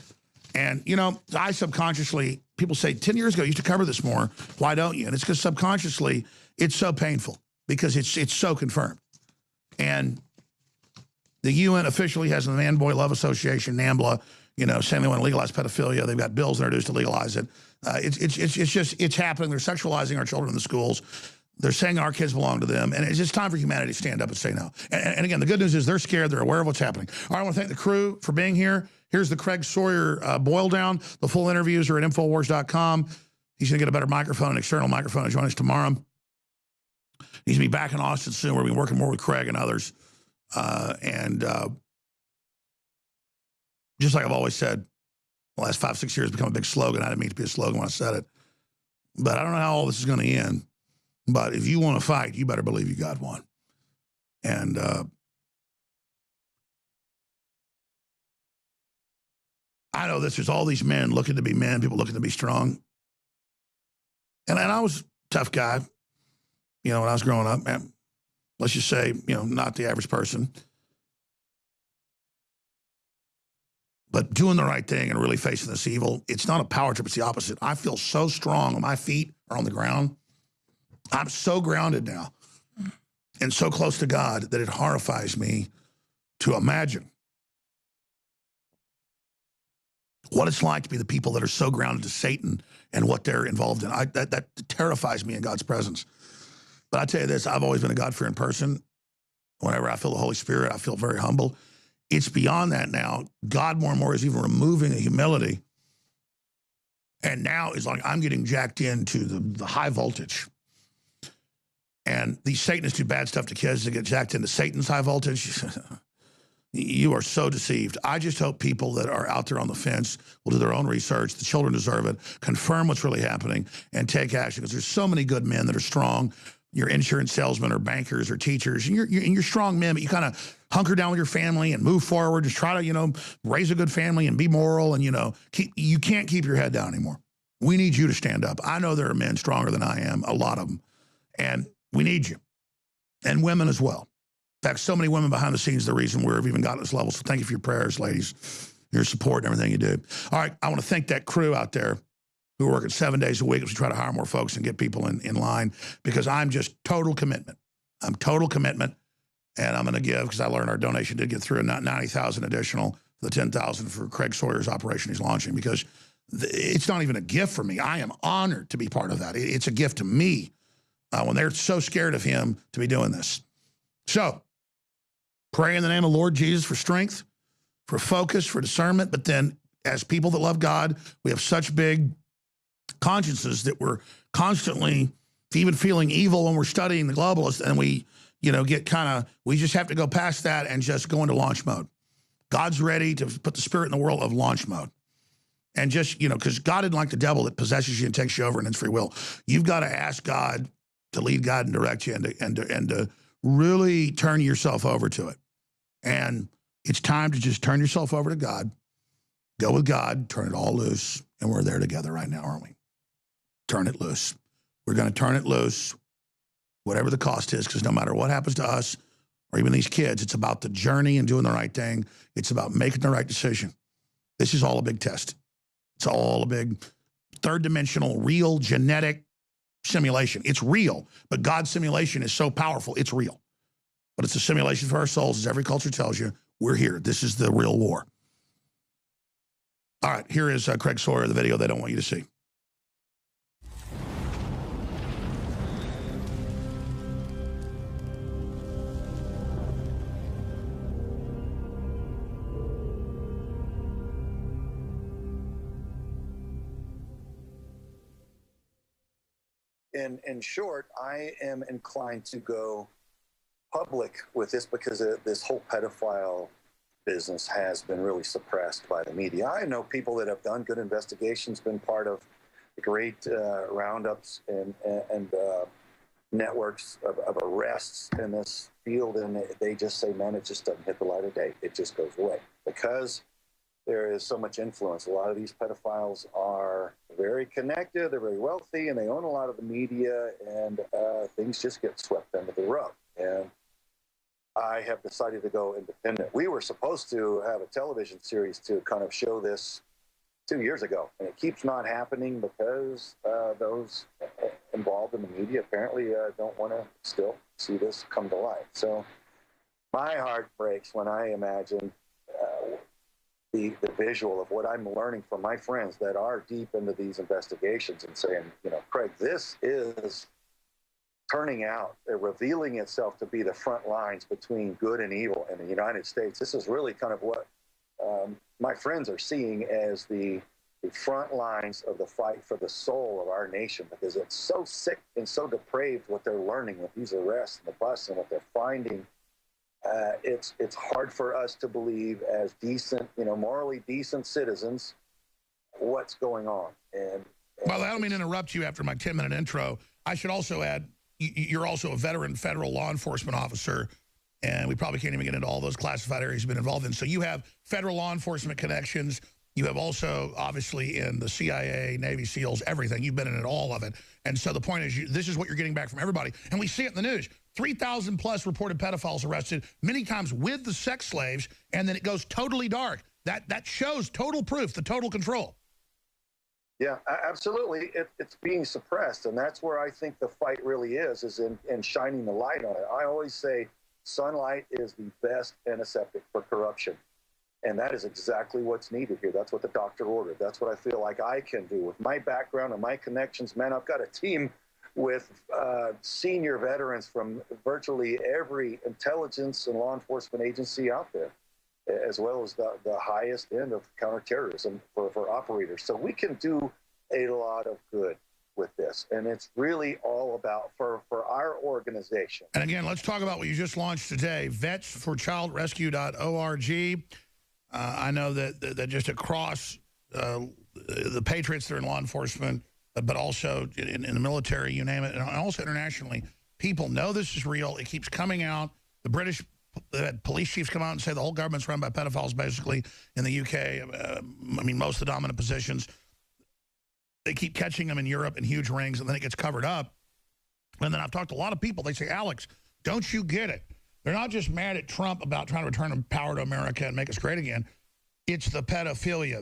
And, you know, I subconsciously, people say, 10 years ago, you used to cover this more. Why don't you? And it's because subconsciously, it's so painful because it's so confirmed. And the UN officially has the Man-Boy Love Association, NAMBLA, you know, saying they want to legalize pedophilia. They've got bills introduced to legalize it. It's happening. They're sexualizing our children in the schools. They're saying our kids belong to them. And it's just time for humanity to stand up and say no. And again, the good news is they're scared. They're aware of what's happening. All right, I want to thank the crew for being here. Here's the Craig Sawyer boil down. The full interviews are at Infowars.com. He's going to get a better microphone, an external microphone, to join us tomorrow. He's going to be back in Austin soon. We'll be working more with Craig and others. Just like I've always said, the last 5-6 years become a big slogan. I didn't mean it to be a slogan when I said it. But I don't know how all this is going to end. But if you want to fight, you better believe you got one. And I know this. There's all these men looking to be men, people looking to be strong. And I was a tough guy, you know, when I was growing up, man. Let's just say, you know, not the average person. But doing the right thing and really facing this evil, it's not a power trip, it's the opposite. I feel so strong when my feet are on the ground. I'm so grounded now and so close to God that it horrifies me to imagine what it's like to be the people that are so grounded to Satan and what they're involved in. That terrifies me in God's presence. But I tell you this, I've always been a God-fearing person. Whenever I feel the Holy Spirit, I feel very humble. It's beyond that now. God more and more is even removing the humility. And now it's like I'm getting jacked into the high voltage. And these Satanists do bad stuff to kids that get jacked into Satan's high voltage. You are so deceived. I just hope people that are out there on the fence will do their own research. The children deserve it. Confirm what's really happening and take action, because there's so many good men that are strong. You're insurance salesmen or bankers or teachers, and you're strong men, but you kind of hunker down with your family and move forward. Just try to, you know, raise a good family and be moral, and, you know, you can't keep your head down anymore. We need you to stand up. I know there are men stronger than I am, a lot of them, and we need you, and women as well. In fact, so many women behind the scenes are the reason we've even gotten to this level. So thank you for your prayers, ladies, your support and everything you do. All right, I want to thank that crew out there who are working 7 days a week as we try to hire more folks and get people in line, because I'm just total commitment. I'm total commitment, and I'm going to give, because I learned our donation did get through, and not 90,000 additional for the 10,000 for Craig Sawyer's operation he's launching, because it's not even a gift for me. I am honored to be part of that. It's a gift to me when they're so scared of him to be doing this. So pray in the name of Lord Jesus for strength, for focus, for discernment, but then as people that love God, we have such big consciences that we're constantly even feeling evil when we're studying the globalists, and we, you know, get we just have to go past that and just go into launch mode. God's ready to put the spirit in the world of launch mode. And just, you know, because God isn't like the devil that possesses you and takes you over and it's free will. You've got to ask God to lead God and direct you, and to really turn yourself over to it. And it's time to just turn yourself over to God, go with God, turn it all loose, and we're there together right now, aren't we? Turn it loose. We're going to turn it loose, whatever the cost is, because no matter what happens to us or even these kids, it's about the journey and doing the right thing. It's about making the right decision. This is all a big test. It's all a big third-dimensional, real, genetic simulation. It's real, but God's simulation is so powerful, it's real. But it's a simulation for our souls, as every culture tells you. We're here. This is the real war. All right, here is Craig Sawyer, the video they don't want you to see. In short, I am inclined to go public with this because this whole pedophile business has been really suppressed by the media. I know people that have done good investigations, been part of the great roundups and networks of arrests in this field, and they just say, man, it just doesn't hit the light of day. It just goes away because there is so much influence. A lot of these pedophiles are very connected, they're very wealthy, and they own a lot of the media, and things just get swept under the rug. And I have decided to go independent. We were supposed to have a television series to kind of show this 2 years ago, and it keeps not happening because those involved in the media apparently don't want to still see this come to life. So my heart breaks when I imagine the visual of what I'm learning from my friends that are deep into these investigations and saying, you know, Craig, this is turning out, revealing itself to be the front lines between good and evil in the United States. This is really kind of what my friends are seeing as the front lines of the fight for the soul of our nation, because it's so sick and so depraved what they're learning with these arrests and the bus and what they're finding. It's hard for us to believe as decent, you know, morally decent citizens what's going on. And well, I don't mean to interrupt you after my 10-minute intro. I should also add, you're also a veteran federal law enforcement officer, and we probably can't even get into all those classified areas you've been involved in. So you have federal law enforcement connections. You have also, obviously, in the CIA, Navy SEALs, everything. You've been in it, all of it. And so the point is, this is what you're getting back from everybody. And we see it in the news. 3,000 plus reported pedophiles arrested, many times with the sex slaves, and then it goes totally dark. That shows total proof, the total control. Yeah, absolutely. It's being suppressed, and that's where I think the fight really is in shining the light on it. I always say sunlight is the best antiseptic for corruption, and that is exactly what's needed here. That's what the doctor ordered. That's what I feel like I can do with my background and my connections. Man, I've got a team with senior veterans from virtually every intelligence and law enforcement agency out there, as well as the highest end of counterterrorism for operators. So we can do a lot of good with this. And it's really all about, for our organization. And again, let's talk about what you just launched today, vetsforchildrescue.org. I know that just across the patriots that are in law enforcement, but also in the military, you name it, and also internationally, people know this is real. It keeps coming out. The British police chiefs come out and say the whole government's run by pedophiles, basically, in the UK. I mean, most of the dominant positions. They keep catching them in Europe in huge rings, and then it gets covered up. And then I've talked to a lot of people. They say, Alex, don't you get it? They're not just mad at Trump about trying to return power to America and make us great again. It's the pedophilia.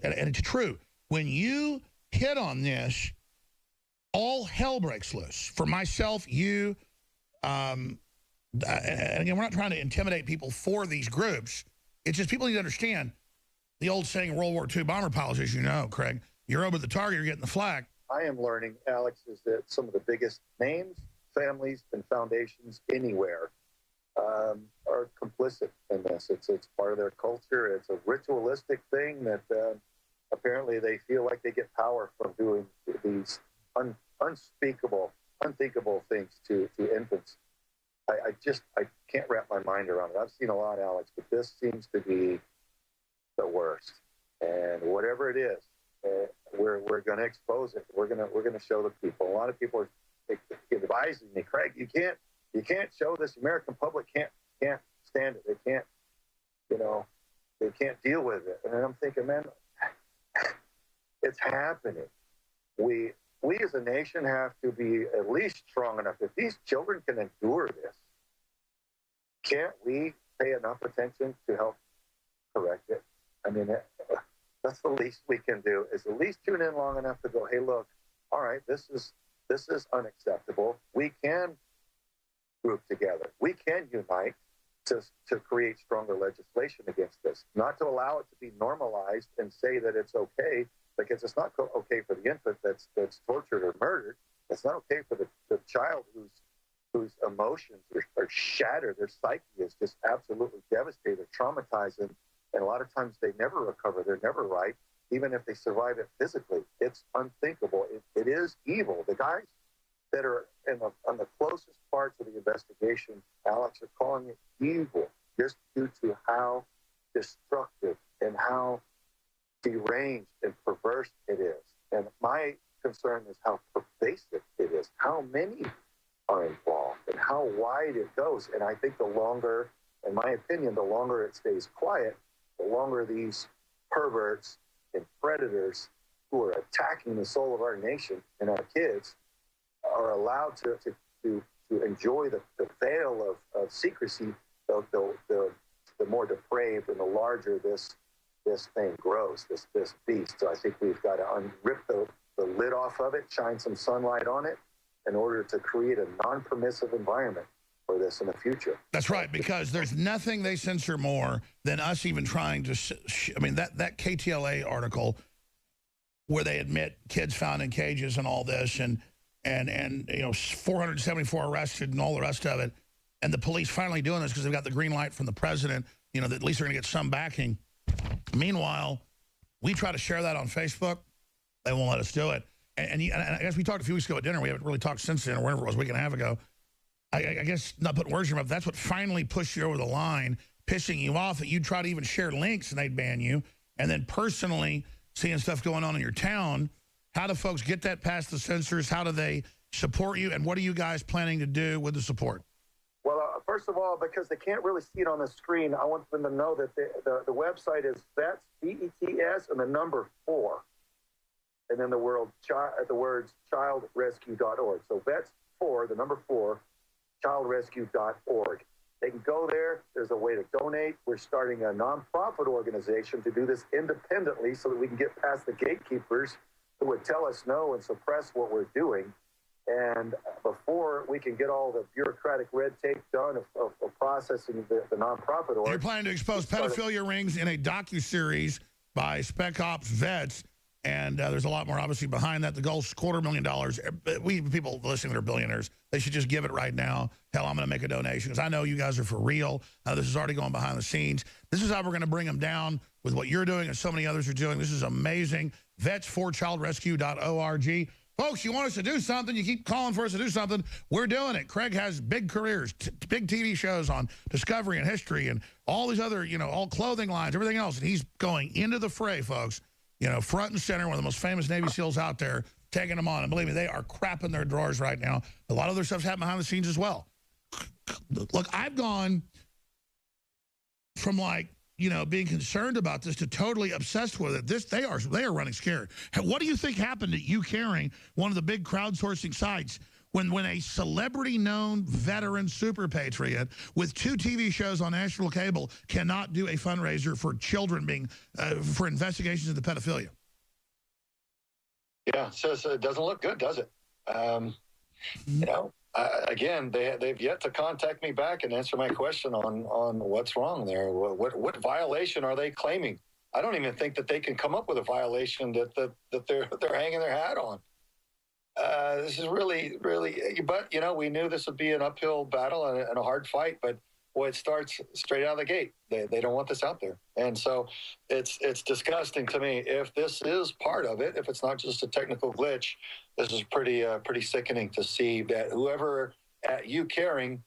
And it's true. When you hit on this, all hell breaks loose. For myself, you, and again, we're not trying to intimidate people for these groups. It's just people need to understand the old saying, World War II bomber pilots, as you know, Craig, you're over the target, you're getting the flak. I am learning, Alex, is that some of the biggest names, families, and foundations anywhere are complicit in this. It's part of their culture. It's a ritualistic thing that apparently they feel like they get power from doing these unthinkable things to infants. I can't wrap my mind around it. I've seen a lot, Alex, but this seems to be the worst. And whatever it is, we're going to expose it. We're going to show the people. A lot of people are advising me, Craig, you can't show this. The American public can't stand it. They can't deal with it. And I'm thinking, man, it's happening. We as a nation have to be at least strong enough. If these children can endure this, can't we pay enough attention to help correct it? I mean, that's the least we can do, is at least tune in long enough to go, hey, look, all right, this is unacceptable. We can group together. We can unite to create stronger legislation against this, not to allow it to be normalized and say that it's okay, because it's not okay for the infant that's tortured or murdered. It's not okay for the child whose emotions are shattered. Their psyche is just absolutely devastated, traumatized, and a lot of times they never recover. They're never right, even if they survive it physically. It's unthinkable. It is evil. The guys that are on the closest parts of the investigation, Alex, are calling it evil just due to how destructive and how deranged and perverse it is. And my concern is how pervasive it is, how many are involved, and how wide it goes. And I think the longer, in my opinion, the longer it stays quiet, the longer these perverts and predators who are attacking the soul of our nation and our kids are allowed to enjoy the veil of secrecy, the more depraved and the larger this thing grows, this beast. So I think we've got to rip the lid off of it, shine some sunlight on it, in order to create a non-permissive environment for this in the future. That's right, because there's nothing they censor more than us even trying to, I mean, that KTLA article where they admit kids found in cages and all this, and 474 arrested and all the rest of it, and the police finally doing this because they've got the green light from the president, that at least they're going to get some backing. Meanwhile, we try to share that on Facebook. They won't let us do it. And I guess we talked a few weeks ago at dinner. We haven't really talked since then, or whatever it was, a week and a half ago. I guess, not putting words in your mouth, that's what finally pushed you over the line, pissing you off, that you'd try to even share links and they'd ban you. And then personally seeing stuff going on in your town, how do folks get that past the censors? How do they support you? And what are you guys planning to do with the support? Well, first of all, because they can't really see it on the screen, I want them to know that the website is VETS, VETS, and the number 4. And then the words childrescue.org. So VETS 4, the number 4, childrescue.org. They can go there. There's a way to donate. We're starting a nonprofit organization to do this independently so that we can get past the gatekeepers who would tell us no and suppress what we're doing. And before we can get all the bureaucratic red tape done of processing the nonprofit org. You're planning to expose pedophilia rings in a docuseries by Spec Ops vets. And there's a lot more, obviously, behind that. The goal's $250,000. We people listening that are billionaires, they should just give it right now. Hell, I'm going to make a donation because I know you guys are for real. This is already going behind the scenes. This is how we're going to bring them down with what you're doing and so many others are doing. This is amazing. Vets4childrescue.org. Folks, you want us to do something, you keep calling for us to do something, we're doing it. Craig has big careers, big TV shows on Discovery and History and all these other, all clothing lines, everything else. And he's going into the fray, folks. Front and center, one of the most famous Navy SEALs out there, taking them on. And believe me, they are crapping their drawers right now. A lot of their stuff's happening behind the scenes as well. Look, I've gone from being concerned about this to totally obsessed with it. They are running scared. What do you think happened at You Caring, one of the big crowdsourcing sites, when a celebrity-known veteran super patriot with 2 TV shows on national cable cannot do a fundraiser for children being for investigations into pedophilia? Yeah, so it doesn't look good, does it? Again, they've yet to contact me back and answer my question on what's wrong there. What violation are they claiming? I don't even think that they can come up with a violation that they're hanging their hat on. This is really, but, we knew this would be an uphill battle and a hard fight, but boy, it starts straight out of the gate. They don't want this out there. And so it's disgusting to me. If this is part of it, if it's not just a technical glitch, this is pretty sickening to see that whoever at You Caring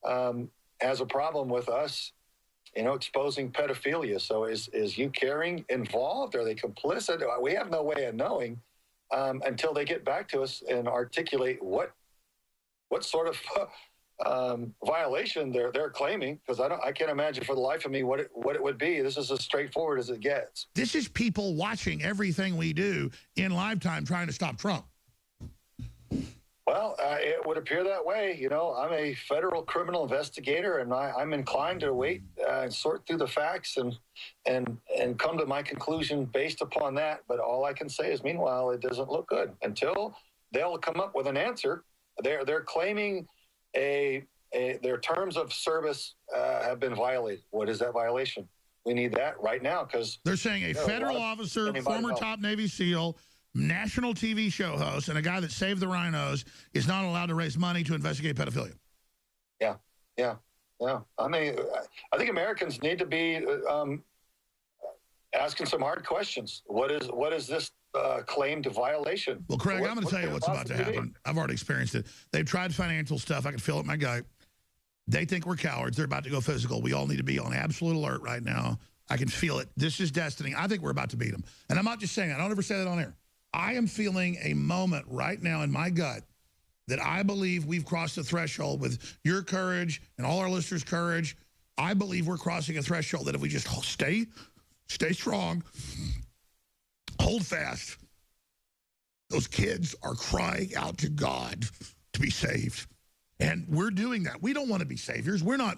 has a problem with us, exposing pedophilia. So is You Caring involved? Are they complicit? We have no way of knowing. Until they get back to us and articulate what sort of violation they're claiming, because I can't imagine for the life of me what it would be. This is as straightforward as it gets. This is people watching everything we do in live time trying to stop Trump. Well, it would appear that way. I'm a federal criminal investigator, and I'm inclined to wait and sort through the facts and come to my conclusion based upon that. But all I can say is, meanwhile, it doesn't look good until they'll come up with an answer. They're claiming their terms of service have been violated. What is that violation? We need that right now, because they're saying a federal officer, former top Navy SEAL, national TV show host, and a guy that saved the rhinos is not allowed to raise money to investigate pedophilia. Yeah. I mean, I think Americans need to be asking some hard questions. What is this claimed violation? Well, Craig, I'm going to tell you what's about to happen. I've already experienced it. They've tried financial stuff. I can feel it in my gut. They think we're cowards. They're about to go physical. We all need to be on absolute alert right now. I can feel it. This is destiny. I think we're about to beat them. And I'm not just saying, I don't ever say that on air. I am feeling a moment right now in my gut that I believe we've crossed the threshold with your courage and all our listeners' courage. I believe we're crossing a threshold that if we just stay strong, hold fast, those kids are crying out to God to be saved. And we're doing that. We don't want to be saviors. We're not.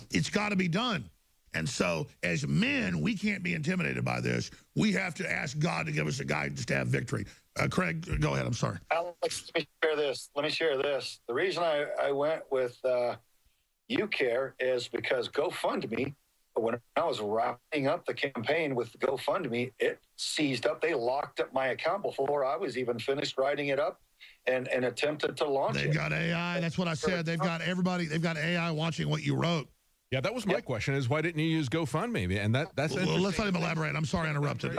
It's got to be done. And so as men, we can't be intimidated by this. We have to ask God to give us a guidance to have victory. Craig, go ahead. I'm sorry. Alex, let me share this. The reason I went with You Care is because GoFundMe, when I was wrapping up the campaign with GoFundMe, it seized up. They locked up my account before I was even finished writing it up and attempted to launch it. They've got AI. That's what I said. They've got everybody. They've got AI watching what you wrote. Yeah, that was my question, is why didn't you use GoFundMe? And that's well, let's let him elaborate. I'm sorry I interrupted.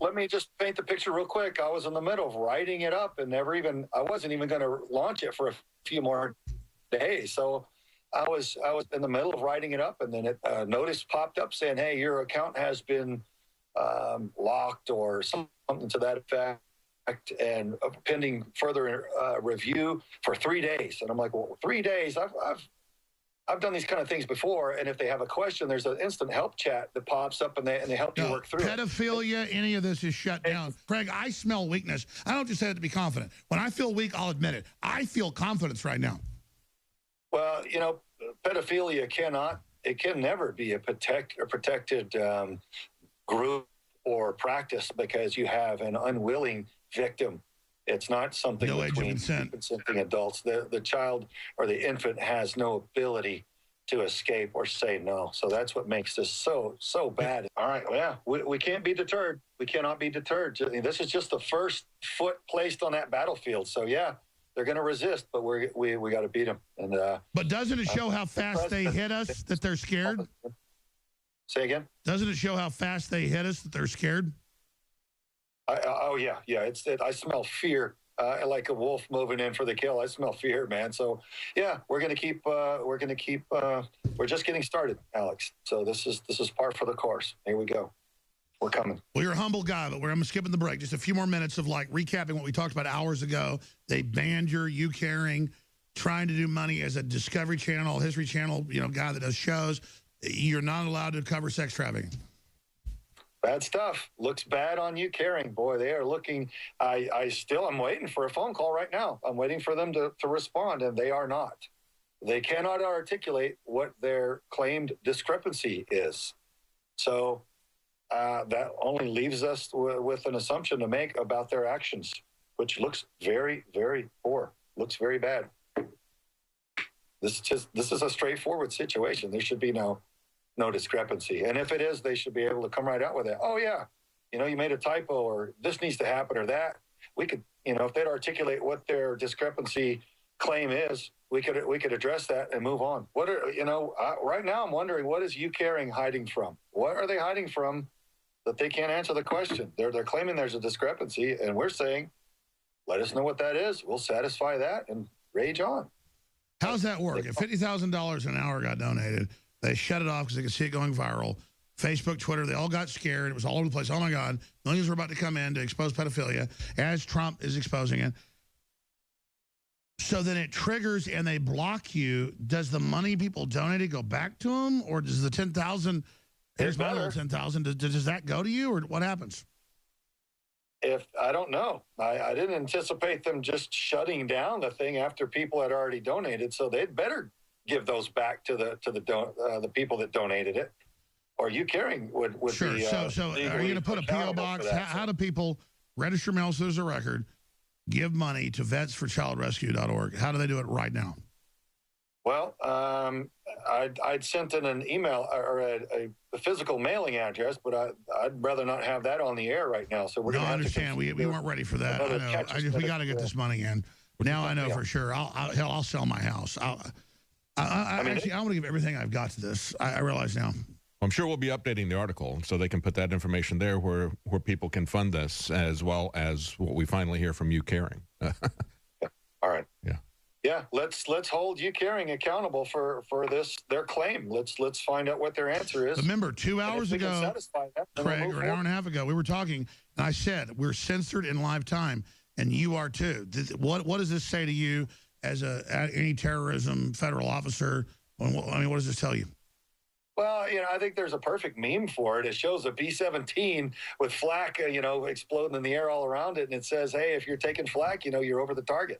Let me just paint the picture real quick. I was in the middle of writing it up and I wasn't even going to launch it for a few more days. So I was in the middle of writing it up, and then a notice popped up saying, hey, your account has been locked or something to that effect, and pending further review for 3 days. And I'm like, well, 3 days? I've done these kind of things before, and if they have a question, there's an instant help chat that pops up, and they help you work through it. Pedophilia, any of this is shut down. Craig, I smell weakness. I don't just say it to be confident. When I feel weak, I'll admit it. I feel confidence right now. Well, you know, pedophilia can never be a protected group or practice because you have an unwilling victim. It's not something between consenting adults. The child or the infant has no ability to escape or say no. So that's what makes this so bad. All right, well, yeah, we can't be deterred. We cannot be deterred. This is just the first foot placed on that battlefield. So yeah, they're going to resist, but we got to beat them. And but doesn't it show how fast they hit us that they're scared? Say again? Doesn't it show how fast they hit us that they're scared? Oh yeah. I smell fear, like a wolf moving in for the kill. I smell fear, man. So yeah, we're gonna keep. We're just getting started, Alex. So this is par for the course. Here we go. We're coming. Well, you're a humble guy, but I'm skipping the break. Just a few more minutes of like recapping what we talked about hours ago. They banned you caring, trying to do money as a Discovery Channel, History Channel, guy that does shows. You're not allowed to cover sex trafficking. Bad stuff. Looks bad on you caring. Boy, they are looking. I'm waiting for a phone call right now. I'm waiting for them to respond, and they are not. They cannot articulate what their claimed discrepancy is. So that only leaves us with an assumption to make about their actions, which looks very, very poor. Looks very bad. This is a straightforward situation. There should be no discrepancy. And if it is, they should be able to come right out with it. Oh yeah, you made a typo, or this needs to happen, or that. We could, if they'd articulate what their discrepancy claim is, we could address that and move on. Right now I'm wondering, what is you caring hiding from? What are they hiding from that they can't answer the question? They're claiming there's a discrepancy, and we're saying, let us know what that is. We'll satisfy that and rage on. How's that work? If $50,000 an hour got donated, they shut it off because they could see it going viral. Facebook, Twitter, they all got scared. It was all over the place. Oh, my God. Millions were about to come in to expose pedophilia as Trump is exposing it. So then it triggers and they block you. Does the money people donated go back to them? Or does the 10,000, here's my little 10,000, does that go to you? Or what happens? I don't know. I didn't anticipate them just shutting down the thing after people had already donated. So they'd better give those back to the people that donated it, or you caring would sure. Be. So are you going to put a P.O. box? How do people register mail so there's a record, give money to vetsforchildrescue.org? How do they do it right now? Well, I'd sent in an email or a physical mailing address, but I'd rather not have that on the air right now. So we're going to understand. We weren't ready for that. I know. We got to get this money in. Now I know for sure. I'll sell my house. I want to give everything I've got to this. I realize now. I'm sure we'll be updating the article so they can put that information there where people can fund this, as well as what we finally hear from you caring. Yeah. All right. Yeah. Yeah. Let's hold you caring accountable for their claim. Let's find out what their answer is. Remember, 2 hours ago, Craig, or an hour and a half ago, we were talking, and I said we're censored in live time, and you are too. What does this say to you as any terrorism federal officer? I mean, what does this tell you? Well, I think there's a perfect meme for it. It shows a B-17 with flak, exploding in the air all around it, and it says, "Hey, if you're taking flak, you're over the target."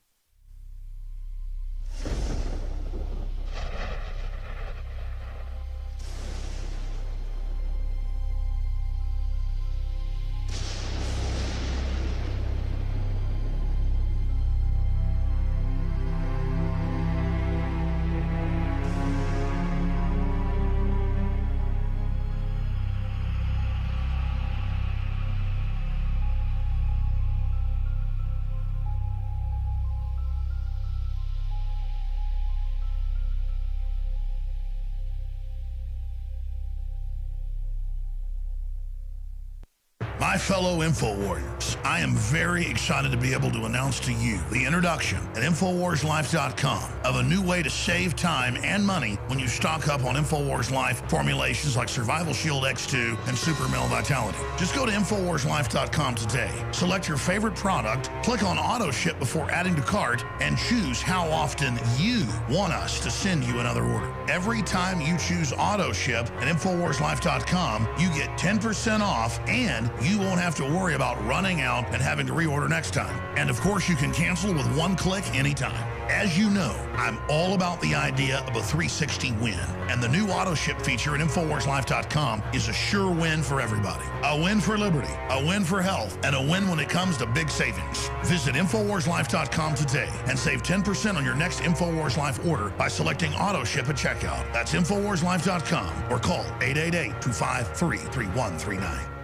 My fellow Info Warriors, I am very excited to be able to announce to you the introduction at InfoWarsLife.com of a new way to save time and money when you stock up on InfoWars Life formulations like Survival Shield X2 and Super Male Vitality. Just go to InfoWarsLife.com today, select your favorite product, click on Auto Ship before adding to cart, and choose how often you want us to send you another order. Every time you choose Auto Ship at InfoWarsLife.com, you get 10% off, and you won't have to worry about running out and having to reorder next time. And of course, you can cancel with one click anytime. As you know, I'm all about the idea of a 360 win, and the new auto ship feature at InfoWarsLife.com is a sure win for everybody. A win for liberty, a win for health, and a win when it comes to big savings. Visit InfoWarsLife.com today and save 10% on your next InfoWars Life order by selecting auto ship at checkout. That's InfoWarsLife.com or call 888-253-3139.